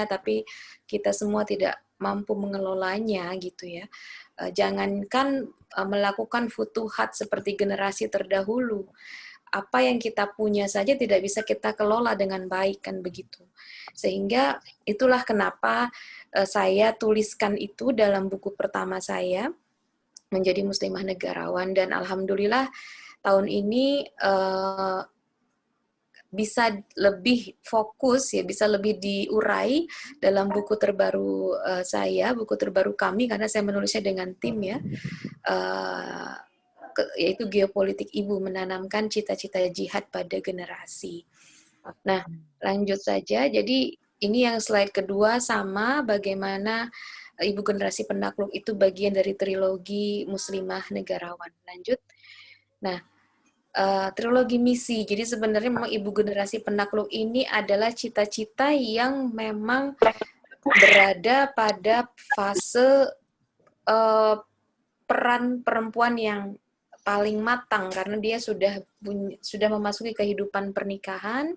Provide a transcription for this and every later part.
tapi kita semua tidak mampu mengelolanya gitu ya. Jangankan melakukan futuhat seperti generasi terdahulu, apa yang kita punya saja tidak bisa kita kelola dengan baik, kan begitu. Sehingga itulah kenapa saya tuliskan itu dalam buku pertama saya, Menjadi Muslimah Negarawan, dan alhamdulillah tahun ini bisa lebih fokus ya, bisa lebih diurai dalam buku terbaru saya, buku terbaru kami, karena saya menulisnya dengan tim ya, yaitu Geopolitik Ibu, menanamkan cita-cita jihad pada generasi. Nah, lanjut saja. Jadi ini yang slide kedua, sama bagaimana Ibu Generasi Penakluk itu bagian dari trilogi Muslimah Negarawan. Lanjut. Nah, trilogi misi. Jadi sebenarnya memang Ibu Generasi Penakluk ini adalah cita-cita yang memang berada pada fase peran perempuan yang paling matang, karena dia sudah memasuki kehidupan pernikahan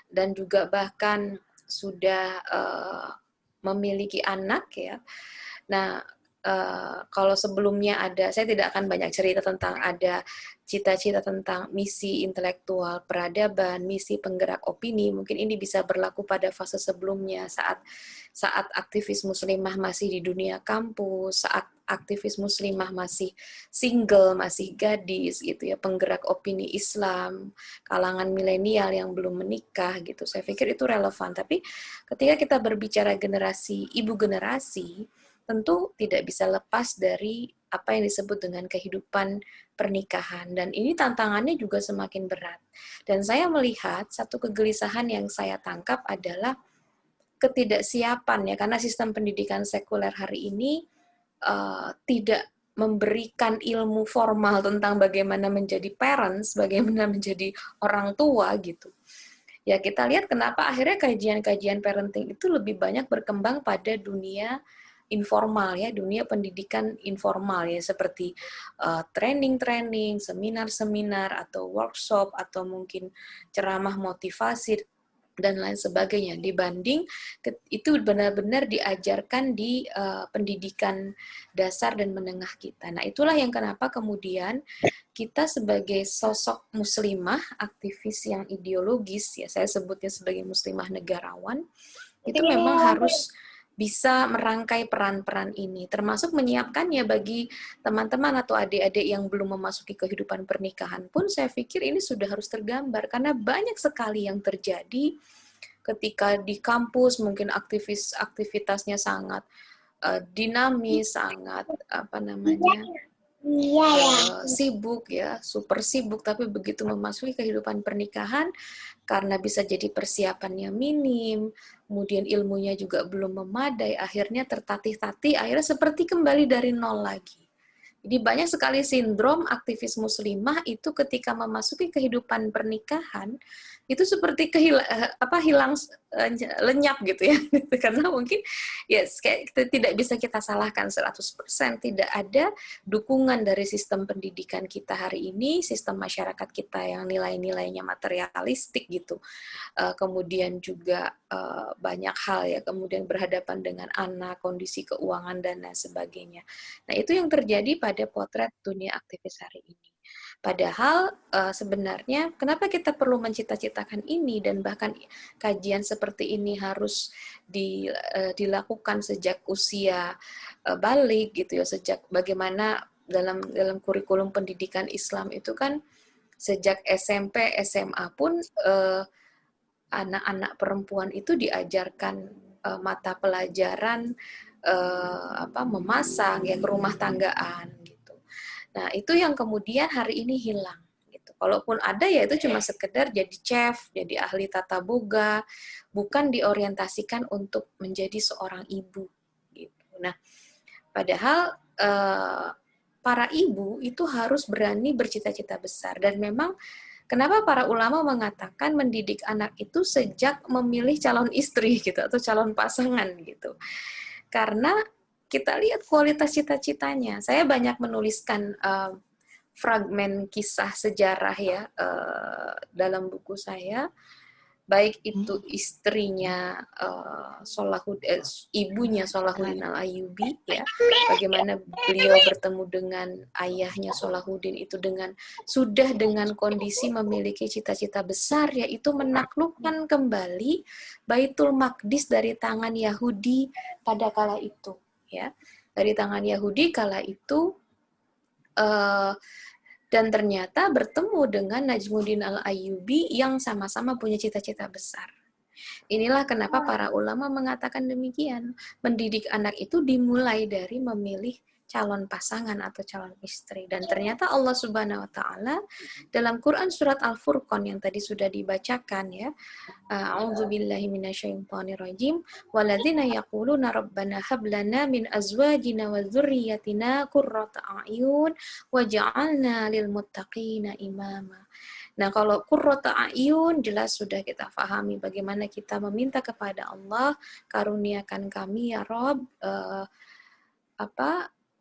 dan juga bahkan sudah memiliki anak ya. Nah, kalau sebelumnya saya tidak akan banyak cerita tentang ada cita-cita tentang misi intelektual peradaban, misi penggerak opini. Mungkin ini bisa berlaku pada fase sebelumnya, saat aktivis muslimah masih di dunia kampus, saat aktivis muslimah masih single, masih gadis gitu ya, penggerak opini Islam, kalangan milenial yang belum menikah gitu. Saya pikir itu relevan. Tapi ketika kita berbicara generasi, ibu generasi, tentu tidak bisa lepas dari apa yang disebut dengan kehidupan pernikahan. Dan ini tantangannya juga semakin berat. Dan saya melihat satu kegelisahan yang saya tangkap adalah ketidaksiapan ya, karena sistem pendidikan sekuler hari ini tidak memberikan ilmu formal tentang bagaimana menjadi parents, bagaimana menjadi orang tua gitu. Ya kita lihat kenapa akhirnya kajian-kajian parenting itu lebih banyak berkembang pada dunia informal ya, dunia pendidikan informal ya, seperti training-training, seminar-seminar atau workshop atau mungkin ceramah motivasi dan lain sebagainya, dibanding itu benar-benar diajarkan di pendidikan dasar dan menengah kita. Nah, itulah yang kenapa kemudian kita sebagai sosok muslimah, aktivis yang ideologis, ya saya sebutnya sebagai muslimah negarawan, itu memang harus bisa merangkai peran-peran ini, termasuk menyiapkannya bagi teman-teman atau adik-adik yang belum memasuki kehidupan pernikahan pun saya pikir ini sudah harus tergambar, karena banyak sekali yang terjadi ketika di kampus, mungkin aktivitasnya sangat dinamis, sangat sibuk ya, super sibuk, tapi begitu memasuki kehidupan pernikahan, karena bisa jadi persiapannya minim, kemudian ilmunya juga belum memadai, akhirnya tertatih-tatih, akhirnya seperti kembali dari nol lagi. Jadi banyak sekali sindrom aktivis muslimah itu ketika memasuki kehidupan pernikahan itu seperti hilang lenyap gitu ya. Karena mungkin ya tidak bisa kita salahkan 100%, tidak ada dukungan dari sistem pendidikan kita hari ini, sistem masyarakat kita yang nilai-nilainya materialistik gitu. Kemudian juga banyak hal ya, kemudian berhadapan dengan anak, kondisi keuangan dan lain sebagainya. Nah, itu yang terjadi pada potret dunia aktivis hari ini. Padahal sebenarnya kenapa kita perlu mencita-citakan ini, dan bahkan kajian seperti ini harus dilakukan sejak usia balik gitu ya, sejak bagaimana dalam kurikulum pendidikan Islam itu kan sejak SMP, SMA pun anak-anak perempuan itu diajarkan mata pelajaran memasak ya, kerumah tanggaan gitu. Nah, itu yang kemudian hari ini hilang gitu. Kalaupun ada ya itu cuma sekedar jadi chef, jadi ahli tata boga, bukan diorientasikan untuk menjadi seorang ibu gitu. Nah, padahal para ibu itu harus berani bercita-cita besar, dan memang kenapa para ulama mengatakan mendidik anak itu sejak memilih calon istri gitu atau calon pasangan gitu. Karena kita lihat kualitas cita-citanya. Saya banyak menuliskan fragmen kisah sejarah ya dalam buku saya, baik itu istrinya ibunya Salahuddin Al-Ayyubi ya, bagaimana beliau bertemu dengan ayahnya Salahuddin itu dengan kondisi memiliki cita-cita besar, yaitu menaklukkan kembali Baitul Maqdis dari tangan Yahudi pada kala itu ya, dari tangan Yahudi kala itu. Dan ternyata bertemu dengan Najmuddin Al-Ayyubi yang sama-sama punya cita-cita besar. Inilah kenapa para ulama mengatakan demikian. Mendidik anak itu dimulai dari memilih calon pasangan atau calon istri. Dan ternyata Allah Subhanahu wa taala dalam Quran surat Al-Furqan yang tadi sudah dibacakan ya. A'udzubillahi minasyaitonirrajim. Walladzina yaquluna rabbana hab lana min azwajina wa dzurriyyatina qurrata a'yun waj'alna lil muttaqina imama. Nah, kalau qurrata a'yun jelas sudah kita pahami bagaimana kita meminta kepada Allah, karuniakan kami ya Rob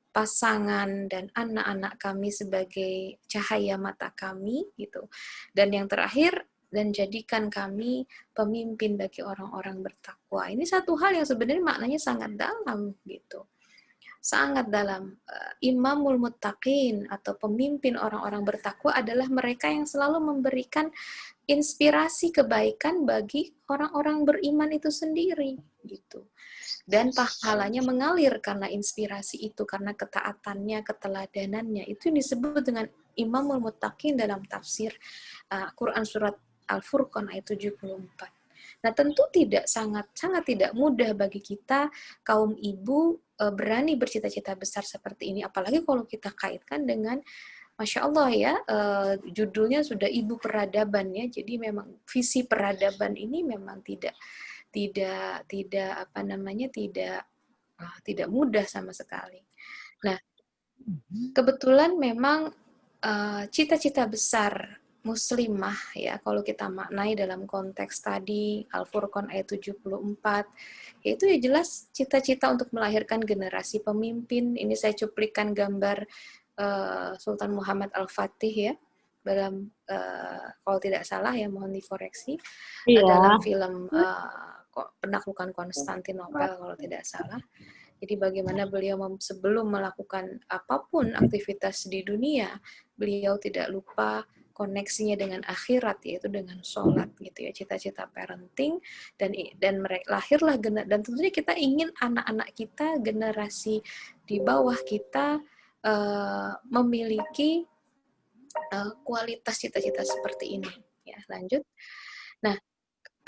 pasangan dan anak-anak kami sebagai cahaya mata kami gitu. Dan yang terakhir, dan jadikan kami pemimpin bagi orang-orang bertakwa. Ini satu hal yang sebenarnya maknanya sangat dalam gitu. Sangat dalam. Imamul muttaqin atau pemimpin orang-orang bertakwa adalah mereka yang selalu memberikan inspirasi kebaikan bagi orang-orang beriman itu sendiri gitu. Dan pahalanya mengalir karena inspirasi itu, karena ketaatannya, keteladanannya. Itu yang disebut dengan Imamul Muttaqin dalam tafsir Quran surat Al-Furqan ayat 74. Nah, tentu sangat tidak mudah bagi kita kaum ibu berani bercita-cita besar seperti ini, apalagi kalau kita kaitkan dengan Masya Allah ya, judulnya sudah Ibu Peradaban ya. Jadi memang visi peradaban ini memang tidak mudah sama sekali. Nah, kebetulan memang cita-cita besar muslimah ya, kalau kita maknai dalam konteks tadi Al-Furqan ayat 74, yaitu ya jelas cita-cita untuk melahirkan generasi pemimpin. Ini saya cuplikan gambar Sultan Muhammad Al-Fatih ya, dalam kalau tidak salah ya, mohon dikoreksi, dalam film Penaklukan Konstantinopel kalau tidak salah. Jadi bagaimana beliau sebelum melakukan apapun aktivitas di dunia, beliau tidak lupa koneksinya dengan akhirat, yaitu dengan sholat gitu ya, cita-cita parenting, dan lahirlah dan tentunya kita ingin anak-anak kita, generasi di bawah kita memiliki kualitas cita-cita seperti ini ya. Lanjut. Nah,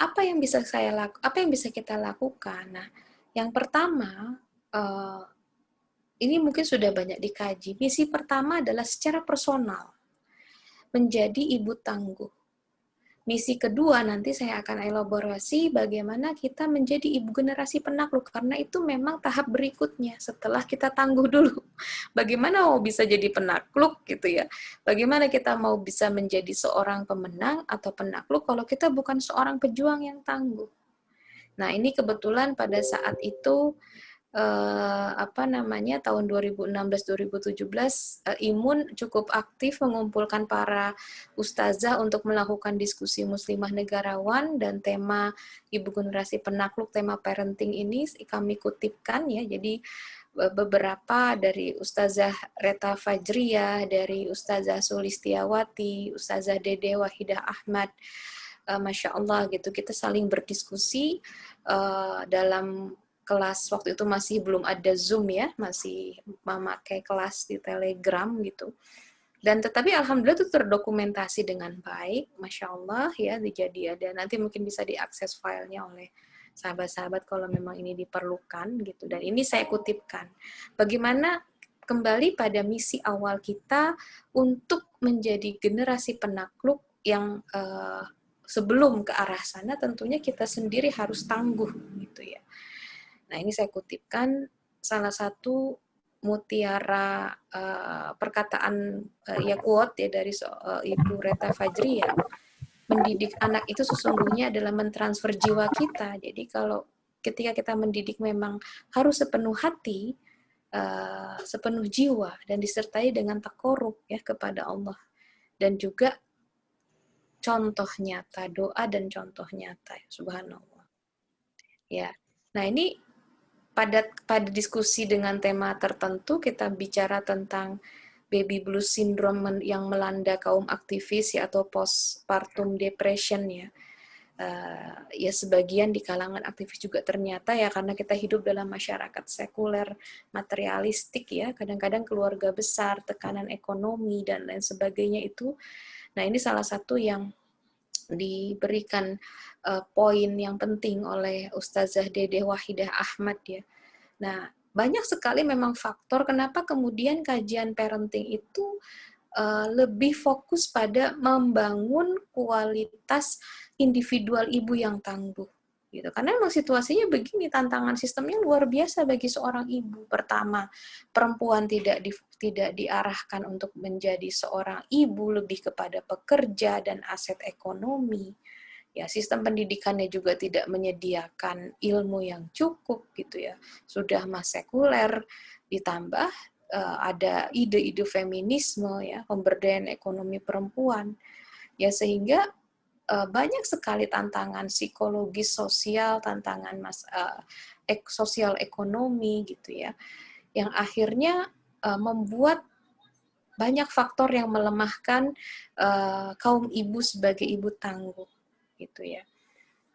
apa yang bisa kita lakukan? Nah, yang pertama, ini mungkin sudah banyak dikaji. Misi pertama adalah secara personal, menjadi ibu tangguh. Misi kedua nanti saya akan elaborasi bagaimana kita menjadi ibu generasi penakluk, karena itu memang tahap berikutnya setelah kita tangguh dulu. Bagaimana mau bisa jadi penakluk gitu ya? Bagaimana kita mau bisa menjadi seorang pemenang atau penakluk kalau kita bukan seorang pejuang yang tangguh? Nah, ini kebetulan pada saat itu tahun 2016-2017 Imun cukup aktif mengumpulkan para ustazah untuk melakukan diskusi muslimah negarawan, dan tema Ibu Generasi Penakluk, tema parenting ini kami kutipkan ya. Jadi beberapa dari Ustazah Reta Fajriyah, dari Ustazah Sulistiawati, Ustazah Dede Wahidah Ahmad, Masya Allah gitu, kita saling berdiskusi dalam kelas. Waktu itu masih belum ada Zoom ya, masih memakai kelas di Telegram gitu. Dan tetapi alhamdulillah itu terdokumentasi dengan baik, Masya Allah ya. Jadi ada, nanti mungkin bisa diakses filenya oleh sahabat-sahabat kalau memang ini diperlukan gitu. Dan ini saya kutipkan. Bagaimana kembali pada misi awal kita untuk menjadi generasi penakluk yang sebelum ke arah sana tentunya kita sendiri harus tangguh gitu ya. Nah, ini saya kutipkan salah satu mutiara perkataan quote ya dari Ibu Reta Fajriyah. Mendidik anak itu sesungguhnya adalah mentransfer jiwa kita. Jadi kalau ketika kita mendidik memang harus sepenuh hati, sepenuh jiwa, dan disertai dengan takorub ya kepada Allah. Dan juga contoh nyata, doa dan contoh nyata, subhanallah. Ya. Nah, ini pada diskusi dengan tema tertentu kita bicara tentang baby blues syndrome yang melanda kaum aktivis ya, atau postpartum depression ya. Ya sebagian di kalangan aktivis juga ternyata ya, karena kita hidup dalam masyarakat sekuler materialistik ya, kadang-kadang keluarga besar, tekanan ekonomi dan lain sebagainya itu. Nah, ini salah satu yang diberikan poin yang penting oleh Ustazah Dedeh Wahidah Ahmad ya. Nah, banyak sekali memang faktor kenapa kemudian kajian parenting itu lebih fokus pada membangun kualitas individual ibu yang tangguh. Gitu. Karena memang situasinya begini, tantangan sistemnya luar biasa bagi seorang ibu. Pertama, perempuan tidak diarahkan untuk menjadi seorang ibu, lebih kepada pekerja dan aset ekonomi. Ya, sistem pendidikannya juga tidak menyediakan ilmu yang cukup gitu ya. Sudah mas sekuler, ditambah ada ide-ide feminisme ya, pemberdayaan ekonomi perempuan. Ya, sehingga banyak sekali tantangan psikologis sosial, tantangan sosial ekonomi gitu ya, yang akhirnya membuat banyak faktor yang melemahkan kaum ibu sebagai ibu tangguh gitu ya.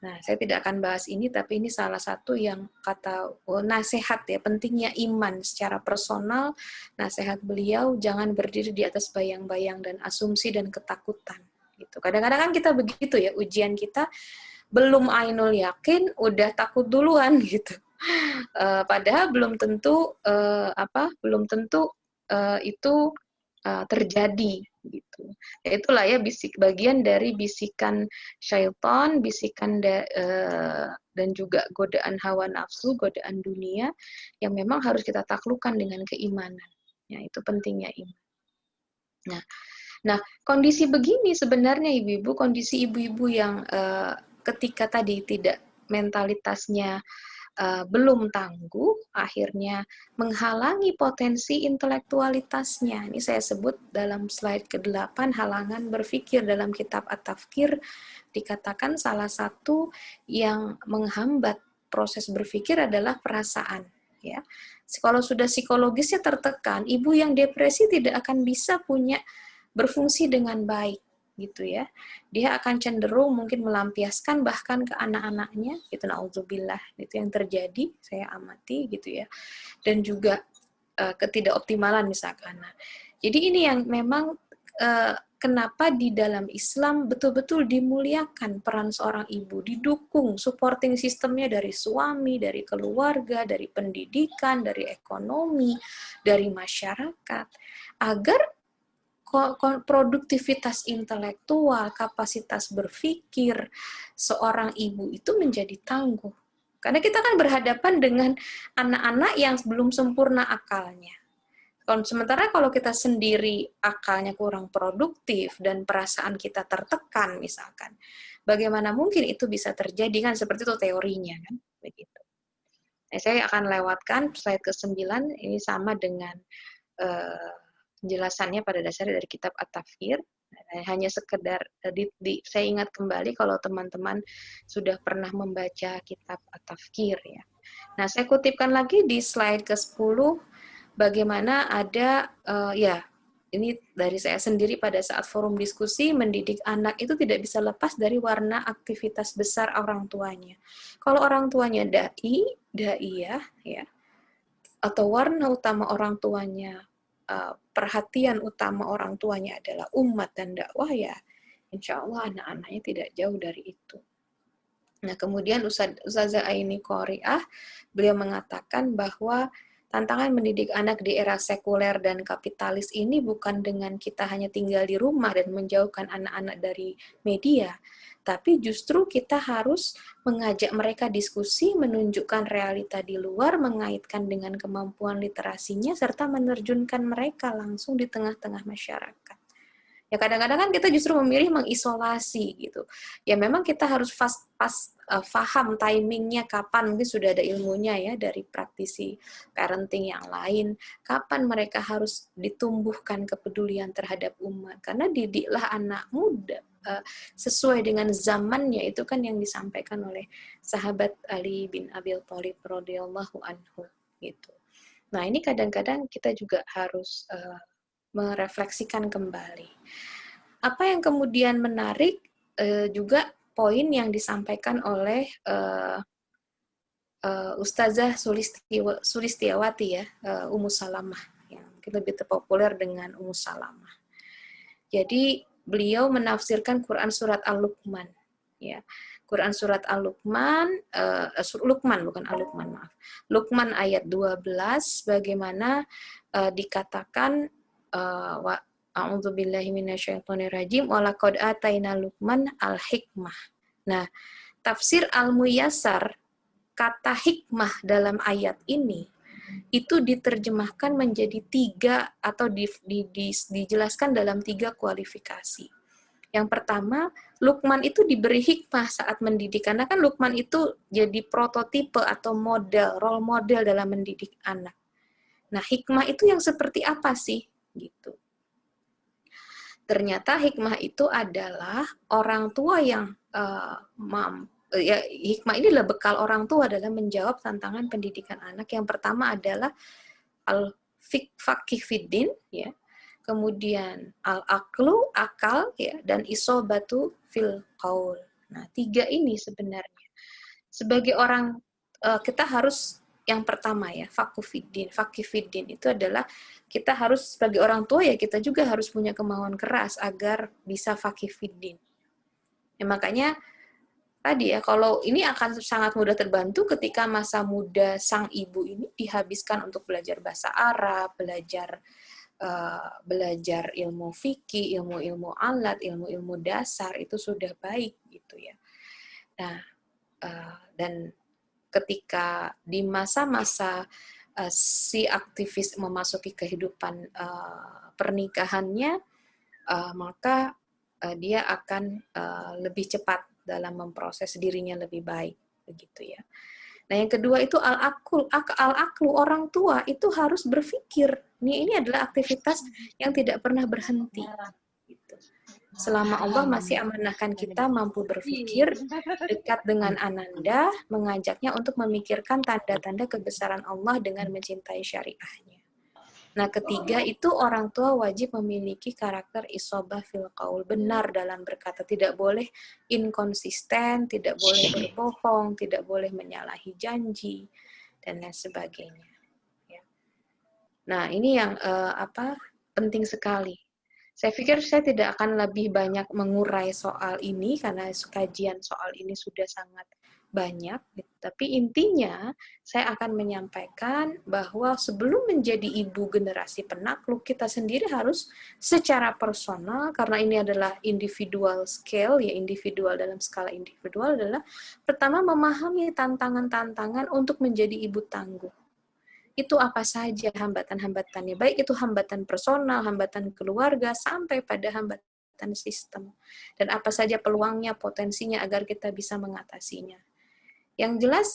Nah, saya tidak akan bahas ini, tapi ini salah satu yang kata nasihat ya, pentingnya iman secara personal. Nasihat beliau, jangan berdiri di atas bayang-bayang dan asumsi dan ketakutan. Gitu. Kadang-kadang kan kita begitu ya, ujian kita belum ainul yakin, udah takut duluan gitu. Padahal belum tentu belum tentu itu terjadi gitu. Ya, itulah ya bagian dari bisikan syaitan, bisikan dan juga godaan hawa nafsu, godaan dunia yang memang harus kita taklukkan dengan keimanan. Ya, itu pentingnya iman. Nah, kondisi begini sebenarnya ibu-ibu, kondisi ibu-ibu yang ketika tadi tidak mentalitasnya belum tangguh, akhirnya menghalangi potensi intelektualitasnya. Ini saya sebut dalam slide ke-8, halangan berpikir dalam kitab At-Tafkir, dikatakan salah satu yang menghambat proses berpikir adalah perasaan. Ya. Kalau sudah psikologisnya tertekan, ibu yang depresi tidak akan bisa berfungsi dengan baik gitu ya. Dia akan cenderung mungkin melampiaskan bahkan ke anak-anaknya, gitu, naudzubillah, itu yang terjadi, saya amati gitu ya. Dan juga ketidakoptimalan misalkan. Nah, jadi ini yang memang kenapa di dalam Islam betul-betul dimuliakan peran seorang ibu, didukung supporting sistemnya dari suami, dari keluarga, dari pendidikan, dari ekonomi, dari masyarakat, agar produktivitas intelektual, kapasitas berpikir seorang ibu itu menjadi tangguh. Karena kita kan berhadapan dengan anak-anak yang belum sempurna akalnya. Sementara kalau kita sendiri akalnya kurang produktif dan perasaan kita tertekan misalkan, bagaimana mungkin itu bisa terjadi, kan seperti itu teorinya kan, begitu. Nah, saya akan lewatkan slide ke-9, ini sama dengan penjelasannya pada dasarnya dari kitab At-Tafkir. Hanya sekedar saya ingat kembali kalau teman-teman sudah pernah membaca kitab At-Tafkir ya. Nah, saya kutipkan lagi di slide ke-10 bagaimana ada ini dari saya sendiri pada saat forum diskusi, mendidik anak itu tidak bisa lepas dari warna aktivitas besar orang tuanya. Kalau orang tuanya daiyah ya, atau warna utama orang tuanya, perhatian utama orang tuanya adalah umat dan dakwah, ya insya Allah anak-anaknya tidak jauh dari itu. Nah, kemudian Ustazah Aini Qori'ah, beliau mengatakan bahwa tantangan mendidik anak di era sekuler dan kapitalis ini bukan dengan kita hanya tinggal di rumah dan menjauhkan anak-anak dari media, tapi justru kita harus mengajak mereka diskusi, menunjukkan realita di luar, mengaitkan dengan kemampuan literasinya, serta menerjunkan mereka langsung di tengah-tengah masyarakat. Ya kadang-kadang kan kita justru memilih mengisolasi gitu. Ya memang kita harus paham timingnya kapan, mungkin sudah ada ilmunya ya dari praktisi parenting yang lain, kapan mereka harus ditumbuhkan kepedulian terhadap umat. Karena didiklah anak muda, sesuai dengan zamannya, itu kan yang disampaikan oleh sahabat Ali bin Abi Thalib radhiyallahu anhu gitu. Nah, ini kadang-kadang kita juga harus merefleksikan kembali. Apa yang kemudian menarik juga poin yang disampaikan oleh Ustazah Sulistiawati ya, Ummu Salamah, yang mungkin lebih terpopuler dengan Ummu Salamah. Jadi beliau menafsirkan Quran surat Al-Luqman, ya. Quran surat Al-Luqman, Luqman bukan Al-Luqman, maaf. Luqman ayat 12, bagaimana dikatakan wa a'udzubillahi minasyaitonirrajim wa laqad ataina Luqman al-hikmah. Nah, tafsir Al-Muyassar, kata hikmah dalam ayat ini itu diterjemahkan menjadi 3 atau dijelaskan dalam 3 kualifikasi. Yang pertama, Luqman itu diberi hikmah saat mendidik, karena kan Luqman itu jadi prototipe atau model, role model dalam mendidik anak. Nah, hikmah itu yang seperti apa sih? Gitu. Ternyata hikmah itu adalah orang tua yang ya, hikmah ini adalah bekal orang tua dalam menjawab tantangan pendidikan anak. Yang pertama adalah al-faqih fiddin, ya. Kemudian al-aqlu, akal, ya, dan isobatu fil qaul. Nah, 3 ini sebenarnya sebagai orang kita harus yang pertama ya, faqih fiddin itu adalah kita harus sebagai orang tua ya, kita juga harus punya kemauan keras agar bisa faqih fiddin. Ya, makanya tadi ya, kalau ini akan sangat mudah terbantu ketika masa muda sang ibu ini dihabiskan untuk belajar bahasa Arab, belajar ilmu fikih, ilmu-ilmu alat, ilmu-ilmu dasar, itu sudah baik gitu ya. Nah, dan ketika di masa-masa si aktivis memasuki kehidupan pernikahannya, maka dia akan lebih cepat dalam memproses dirinya lebih baik, begitu ya. Nah, yang kedua itu al-aqlu, orang tua itu harus berpikir. Ini adalah aktivitas yang tidak pernah berhenti. Gitu. Selama Allah masih amanahkan kita mampu berpikir, dekat dengan Ananda, mengajaknya untuk memikirkan tanda-tanda kebesaran Allah dengan mencintai syariahnya. Nah, ketiga itu orang tua wajib memiliki karakter isobah fil qaul, benar dalam berkata, tidak boleh inkonsisten, tidak boleh berbohong, tidak boleh menyalahi janji, dan lain sebagainya. Ya. Nah, ini yang penting sekali. Saya pikir saya tidak akan lebih banyak mengurai soal ini karena kajian soal ini sudah sangat banyak. Tapi intinya saya akan menyampaikan bahwa sebelum menjadi ibu generasi penakluk, kita sendiri harus secara personal, karena ini adalah individual scale, ya, individual dalam skala individual, adalah pertama memahami tantangan-tantangan untuk menjadi ibu tangguh. Itu apa saja hambatan-hambatannya, baik itu hambatan personal, hambatan keluarga, sampai pada hambatan sistem. Dan apa saja peluangnya, potensinya, agar kita bisa mengatasinya. Yang jelas,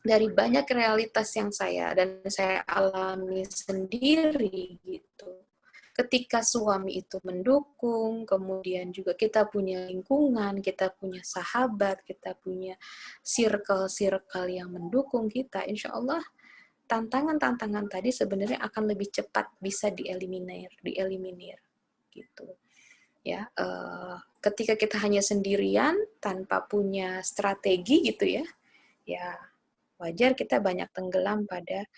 dari banyak realitas yang saya alami sendiri, gitu. Ketika suami itu mendukung, kemudian juga kita punya lingkungan, kita punya sahabat, kita punya circle-circle yang mendukung kita, insya Allah tantangan-tantangan tadi sebenarnya akan lebih cepat bisa dieliminir gitu ya. Ketika kita hanya sendirian tanpa punya strategi gitu ya, wajar kita banyak tenggelam pada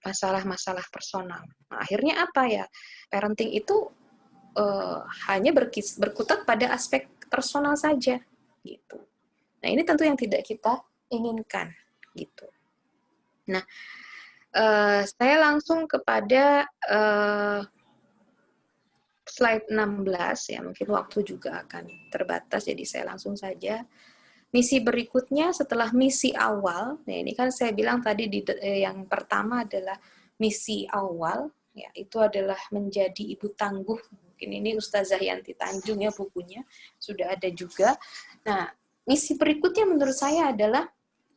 masalah-masalah personal. Nah, akhirnya apa ya, parenting itu hanya berkutat pada aspek personal saja gitu. Nah, ini tentu yang tidak kita inginkan gitu. Nah, saya langsung kepada slide 16 ya, mungkin waktu juga akan terbatas, jadi saya langsung saja. Misi berikutnya setelah misi awal, nah ini kan saya bilang tadi yang pertama adalah misi awal, ya itu adalah menjadi ibu tangguh. Mungkin ini Ustazah Yanti Tanjung ya, bukunya sudah ada juga. Nah, misi berikutnya menurut saya adalah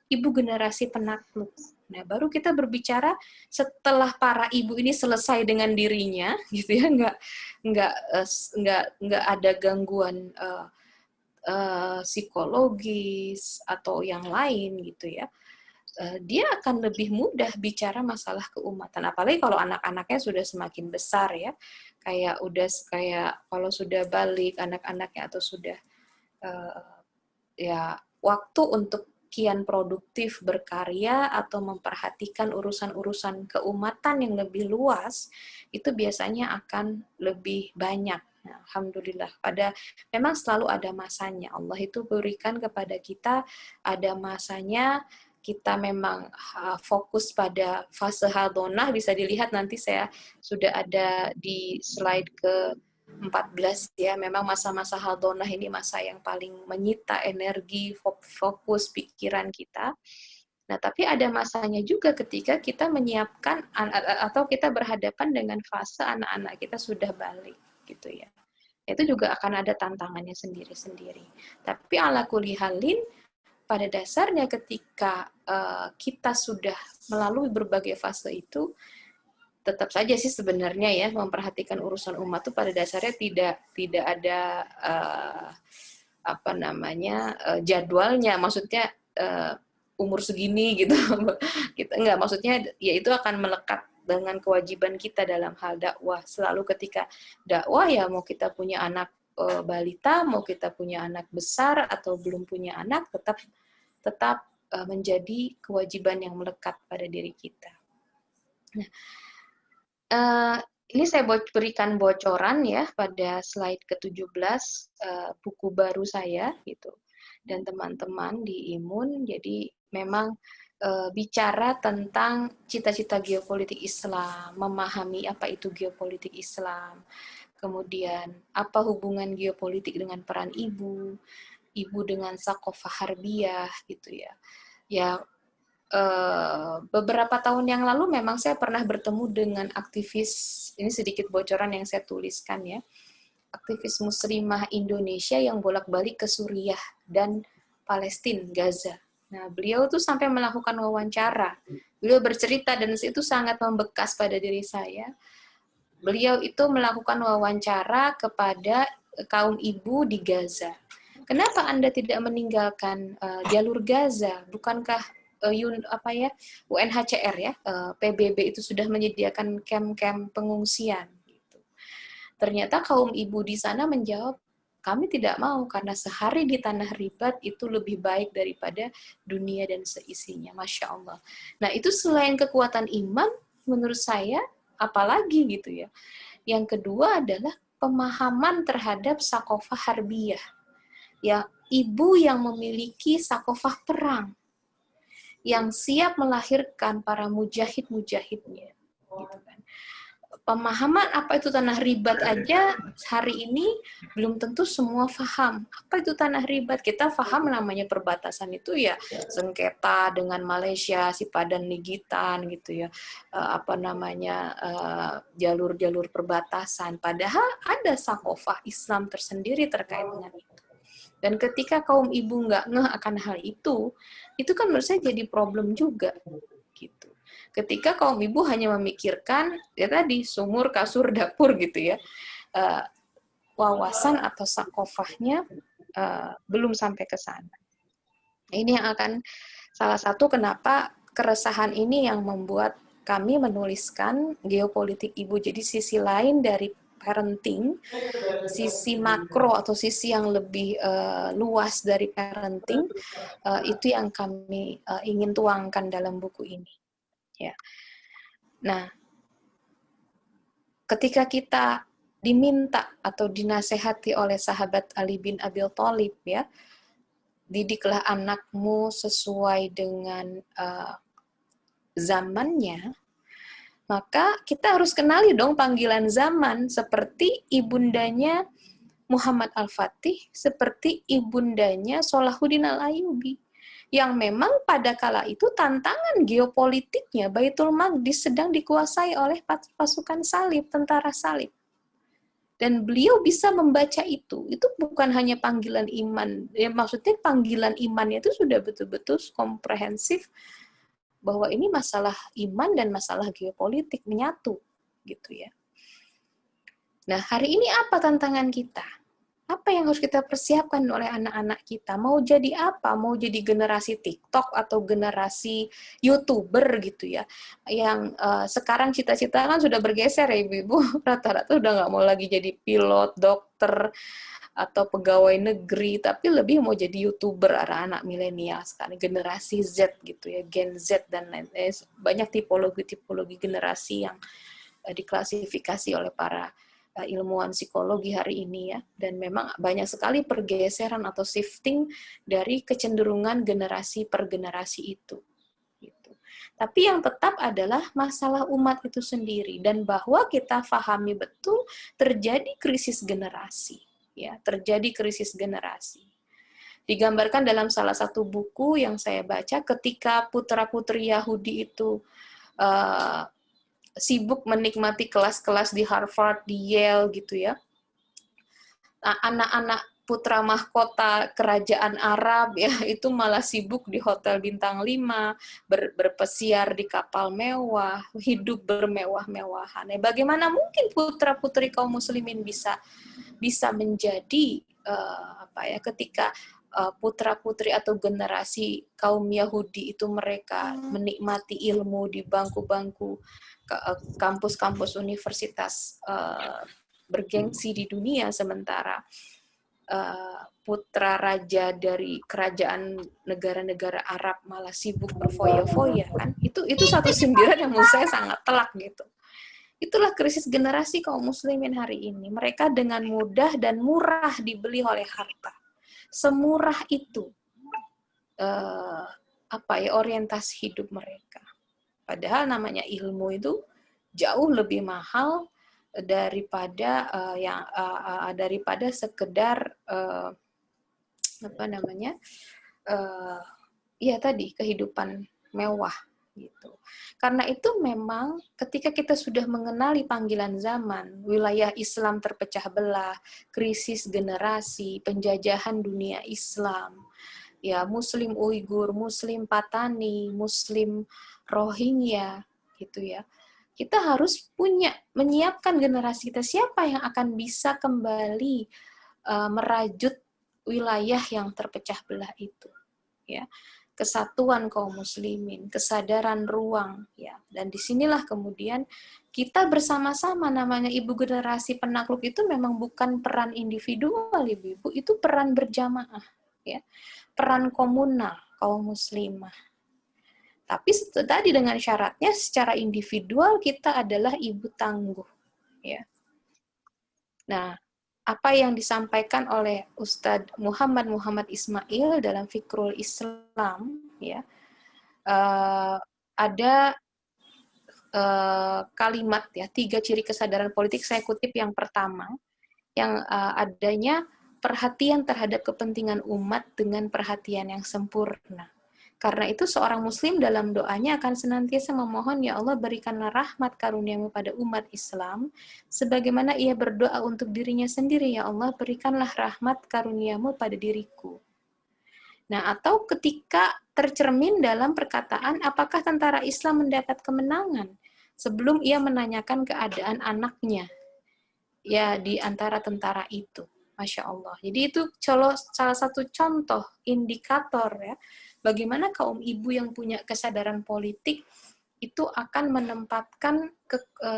ibu generasi penakluk. Nah, baru kita berbicara setelah para ibu ini selesai dengan dirinya, gitu ya, nggak ada gangguan psikologis atau yang lain gitu ya. Dia akan lebih mudah bicara masalah keumatan, apalagi kalau anak-anaknya sudah semakin besar ya, kayak kalau sudah balik anak-anaknya atau sudah ya waktu untuk kian produktif berkarya atau memperhatikan urusan-urusan keumatan yang lebih luas, itu biasanya akan lebih banyak. Nah, alhamdulillah, memang selalu ada masanya. Allah itu berikan kepada kita ada masanya. Kita memang fokus pada fase hadonah, bisa dilihat nanti saya sudah ada di slide ke 14 ya, memang masa-masa hadonah ini masa yang paling menyita energi, fokus pikiran kita. Nah, tapi ada masanya juga ketika kita menyiapkan atau kita berhadapan dengan fase anak-anak kita sudah balik gitu ya. Itu juga akan ada tantangannya sendiri-sendiri. Tapi ala kulli halin, pada dasarnya ketika kita sudah melalui berbagai fase itu, tetap saja sih sebenarnya ya memperhatikan urusan umat itu pada dasarnya tidak ada jadwalnya, maksudnya umur segini gitu. Kita enggak, maksudnya ya itu akan melekat dengan kewajiban kita dalam hal dakwah. Selalu ketika dakwah ya mau kita punya anak balita, mau kita punya anak besar atau belum punya anak, tetap menjadi kewajiban yang melekat pada diri kita. Nah, ini saya berikan bocoran ya pada slide ke-17 buku baru saya gitu, dan teman-teman di Imun. Jadi memang bicara tentang cita-cita geopolitik Islam, memahami apa itu geopolitik Islam, kemudian apa hubungan geopolitik dengan peran ibu dengan sakofah harbiyah gitu ya. Ya, beberapa tahun yang lalu memang saya pernah bertemu dengan aktivis, ini sedikit bocoran yang saya tuliskan ya, aktivis muslimah Indonesia yang bolak-balik ke Suriah dan Palestina, Gaza. Nah, beliau tuh sampai melakukan wawancara. Beliau bercerita dan itu sangat membekas pada diri saya. Beliau itu melakukan wawancara kepada kaum ibu di Gaza. Kenapa Anda tidak meninggalkan jalur Gaza? Bukankah UNHCR ya, PBB itu sudah menyediakan camp-camp pengungsian. Gitu. Ternyata kaum ibu di sana menjawab, kami tidak mau karena sehari di tanah ribat itu lebih baik daripada dunia dan seisinya. Masya Allah. Nah itu selain kekuatan iman, menurut saya, apalagi gitu ya. Yang kedua adalah pemahaman terhadap sakofah harbiyah. Ya, ibu yang memiliki sakofah perang, yang siap melahirkan para mujahid-mujahidnya. Gitu kan. Pemahaman apa itu tanah ribat aja hari ini belum tentu semua paham. Apa itu tanah ribat? Kita paham namanya perbatasan itu ya sengketa dengan Malaysia, Sipadan Ligitan gitu ya. Jalur-jalur perbatasan. Padahal ada sakofah Islam tersendiri terkait dengan itu. Dan ketika kaum ibu nggak ngeh akan hal itu kan menurut saya jadi problem juga, gitu. Ketika kaum ibu hanya memikirkan, ya tadi, sumur, kasur, dapur, gitu ya, wawasan atau sakofahnya belum sampai ke sana. Ini yang akan salah satu kenapa keresahan ini yang membuat kami menuliskan geopolitik ibu. Jadi sisi lain dari parenting, sisi makro atau sisi yang lebih luas dari parenting, itu yang kami ingin tuangkan dalam buku ini. Ya. Nah, ketika kita diminta atau dinasehati oleh sahabat Ali bin Abi Thalib ya, didiklah anakmu sesuai dengan zamannya, maka kita harus kenali dong panggilan zaman, seperti ibundanya Muhammad Al-Fatih, seperti ibundanya Salahuddin Al-Ayyubi, yang memang pada kala itu tantangan geopolitiknya Baitul Maqdis sedang dikuasai oleh pasukan salib, tentara salib. Dan beliau bisa membaca itu. Itu bukan hanya panggilan iman. Ya, maksudnya panggilan imannya itu sudah betul-betul komprehensif bahwa ini masalah iman dan masalah geopolitik menyatu gitu ya. Nah, hari ini apa tantangan kita? Apa yang harus kita persiapkan oleh anak-anak kita? Mau jadi apa? Mau jadi generasi TikTok atau generasi YouTuber gitu ya? Yang sekarang cita-cita kan sudah bergeser ya Ibu-Ibu. Rata-rata udah nggak mau lagi jadi pilot, dokter, atau pegawai negeri, tapi lebih mau jadi YouTuber anak-anak milenial sekarang, generasi Z gitu ya, Gen Z dan lain-lain. Banyak tipologi-tipologi generasi yang diklasifikasi oleh para ilmuwan psikologi hari ini ya, dan memang banyak sekali pergeseran atau shifting dari kecenderungan generasi per generasi itu. Gitu. Tapi yang tetap adalah masalah umat itu sendiri, dan bahwa kita pahami betul terjadi krisis generasi, ya, terjadi krisis generasi. Digambarkan dalam salah satu buku yang saya baca, ketika putra-putri Yahudi itu sibuk menikmati kelas-kelas di Harvard, di Yale gitu ya. Nah, anak-anak putra mahkota kerajaan Arab ya itu malah sibuk di hotel bintang 5, berpesiar di kapal mewah, hidup bermewah-mewahan. Nah, bagaimana mungkin putra-putri kaum muslimin bisa menjadi ketika putra-putri atau generasi kaum Yahudi itu mereka menikmati ilmu di bangku-bangku kampus-kampus universitas bergengsi di dunia, sementara putra raja dari kerajaan negara-negara Arab malah sibuk berfoya-foya kan, itu satu sindiran yang menurut saya sangat telak gitu. Itulah krisis generasi kaum muslimin hari ini. Mereka dengan mudah dan murah dibeli oleh harta. Semurah itu orientasi hidup mereka. Padahal namanya ilmu itu jauh lebih mahal daripada daripada sekedar kehidupan mewah gitu. Karena itu memang ketika kita sudah mengenali panggilan zaman, wilayah Islam terpecah belah, krisis generasi, penjajahan dunia Islam, ya Muslim Uighur, Muslim Patani, Muslim Rohingya gitu ya. Kita harus menyiapkan generasi kita, siapa yang akan bisa kembali merajut wilayah yang terpecah belah itu, ya. Kesatuan kaum muslimin, kesadaran ruang, ya. Dan disinilah kemudian kita bersama-sama, namanya ibu generasi penakluk itu memang bukan peran individual ibu-ibu, itu peran berjamaah, ya. Peran komunal kaum muslimah. Tapi tadi dengan syaratnya secara individual kita adalah ibu tangguh, ya. Nah, apa yang disampaikan oleh Ustadz Muhammad Ismail dalam Fikrul Islam, ya, ada kalimat ya, 3 ciri kesadaran politik. Saya kutip yang pertama, yang adanya perhatian terhadap kepentingan umat dengan perhatian yang sempurna. Karena itu seorang muslim dalam doanya akan senantiasa memohon, ya Allah berikanlah rahmat karuniamu pada umat Islam, sebagaimana ia berdoa untuk dirinya sendiri, ya Allah berikanlah rahmat karuniamu pada diriku. Nah, atau ketika tercermin dalam perkataan, apakah tentara Islam mendapat kemenangan, sebelum ia menanyakan keadaan anaknya, ya di antara tentara itu. Masya Allah. Jadi itu salah satu contoh, indikator ya, bagaimana kaum ibu yang punya kesadaran politik itu akan menempatkan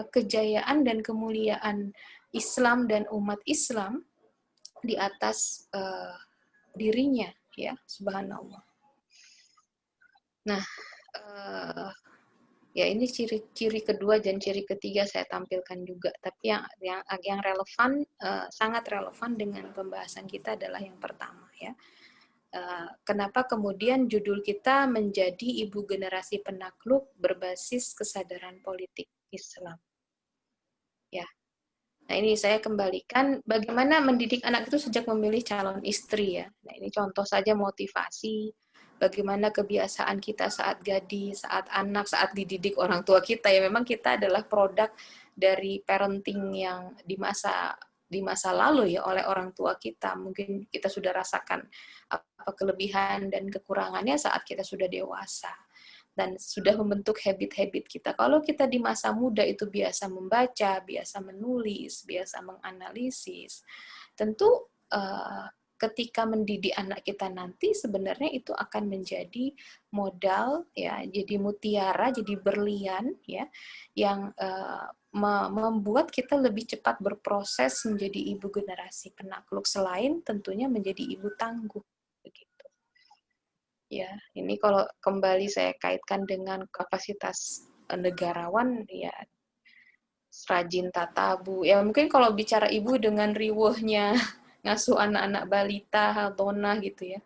kejayaan dan kemuliaan Islam dan umat Islam di atas dirinya, ya, subhanallah. Nah, ya ini ciri kedua dan ciri ketiga saya tampilkan juga, tapi yang relevan, sangat relevan dengan pembahasan kita adalah yang pertama ya. Kenapa kemudian judul kita menjadi ibu generasi penakluk berbasis kesadaran politik Islam. Ya. Nah, ini saya kembalikan bagaimana mendidik anak itu sejak memilih calon istri ya. Nah, ini contoh saja motivasi, bagaimana kebiasaan kita saat gadis, saat anak, saat dididik orang tua kita ya. Memang kita adalah produk dari parenting yang di masa di masa lalu ya oleh orang tua kita. Mungkin kita sudah rasakan apa kelebihan dan kekurangannya saat kita sudah dewasa dan sudah membentuk habit-habit kita. Kalau kita di masa muda itu biasa membaca, biasa menulis, biasa menganalisis, tentu ketika mendidik anak kita nanti sebenarnya itu akan menjadi modal ya, jadi mutiara, jadi berlian ya, yang membuat kita lebih cepat berproses menjadi ibu generasi penakluk, selain tentunya menjadi ibu tangguh begitu. Ya, ini kalau kembali saya kaitkan dengan kapasitas negarawan ya, rajin tatabu. Ya mungkin kalau bicara ibu dengan riwehnya ngasuh anak-anak balita, hadonah gitu ya.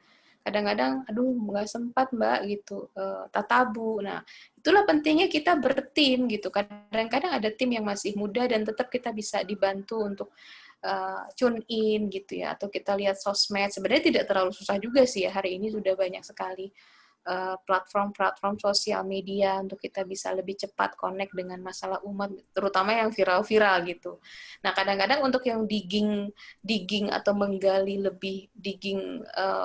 Kadang-kadang, aduh nggak sempat mbak gitu, tatabu. Nah, itulah pentingnya kita bertim gitu. Kadang-kadang ada tim yang masih muda dan tetap kita bisa dibantu untuk tune in gitu ya. Atau kita lihat sosmed. Sebenarnya tidak terlalu susah juga sih ya. Hari ini sudah banyak sekali platform-platform sosial media untuk kita bisa lebih cepat connect dengan masalah umat, terutama yang viral-viral gitu. Nah, kadang-kadang untuk yang digging atau menggali lebih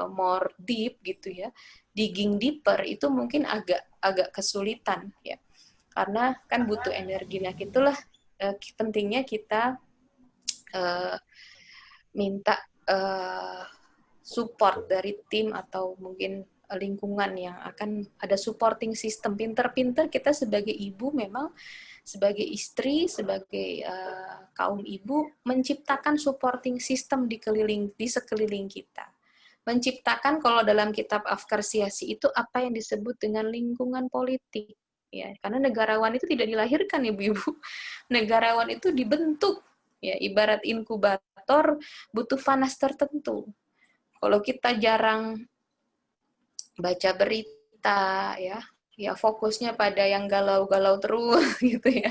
more deep gitu ya, digging deeper itu mungkin agak kesulitan ya, karena kan butuh energi. Nah, itulah pentingnya kita minta support dari tim atau mungkin lingkungan yang akan ada supporting system. Pinter-pinter kita sebagai ibu memang sebagai istri, sebagai kaum ibu menciptakan supporting system di sekeliling kita. Menciptakan, kalau dalam kitab Afkar Siyasi itu apa yang disebut dengan lingkungan politik. Ya, karena negarawan itu tidak dilahirkan ibu-ibu. Negarawan itu dibentuk. Ya, ibarat inkubator butuh panas tertentu. Kalau kita jarang baca berita ya fokusnya pada yang galau-galau terus gitu ya,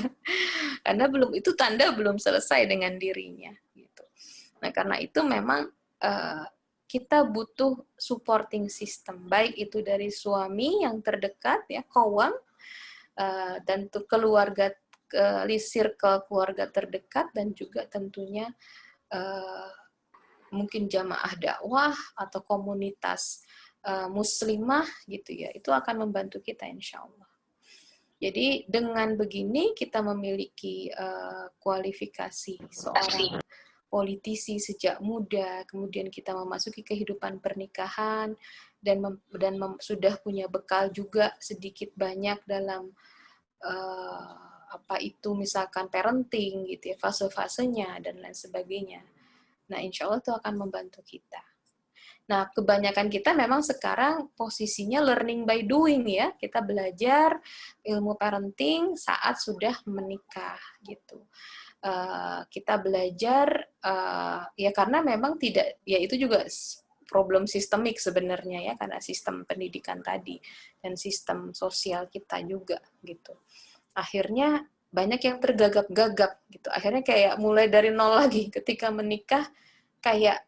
karena itu tanda belum selesai dengan dirinya gitu. Nah, karena itu memang kita butuh supporting system, baik itu dari suami yang terdekat ya, kawam, dan keluarga, circle keluarga terdekat, dan juga tentunya mungkin jamaah dakwah atau komunitas muslimah gitu ya, itu akan membantu kita insya Allah. Jadi dengan begini kita memiliki kualifikasi seorang politisi sejak muda, kemudian kita memasuki kehidupan pernikahan dan sudah punya bekal juga sedikit banyak dalam apa itu misalkan parenting gitu ya, fase-fasenya dan lain sebagainya. Nah, insya Allah itu akan membantu kita. Nah, kebanyakan kita memang sekarang posisinya learning by doing ya. Kita belajar ilmu parenting saat sudah menikah gitu. Kita belajar ya karena memang tidak, ya itu juga problem sistemik sebenarnya ya, karena sistem pendidikan tadi dan sistem sosial kita juga gitu. Akhirnya banyak yang tergagap-gagap gitu. Akhirnya kayak mulai dari nol lagi ketika menikah, kayak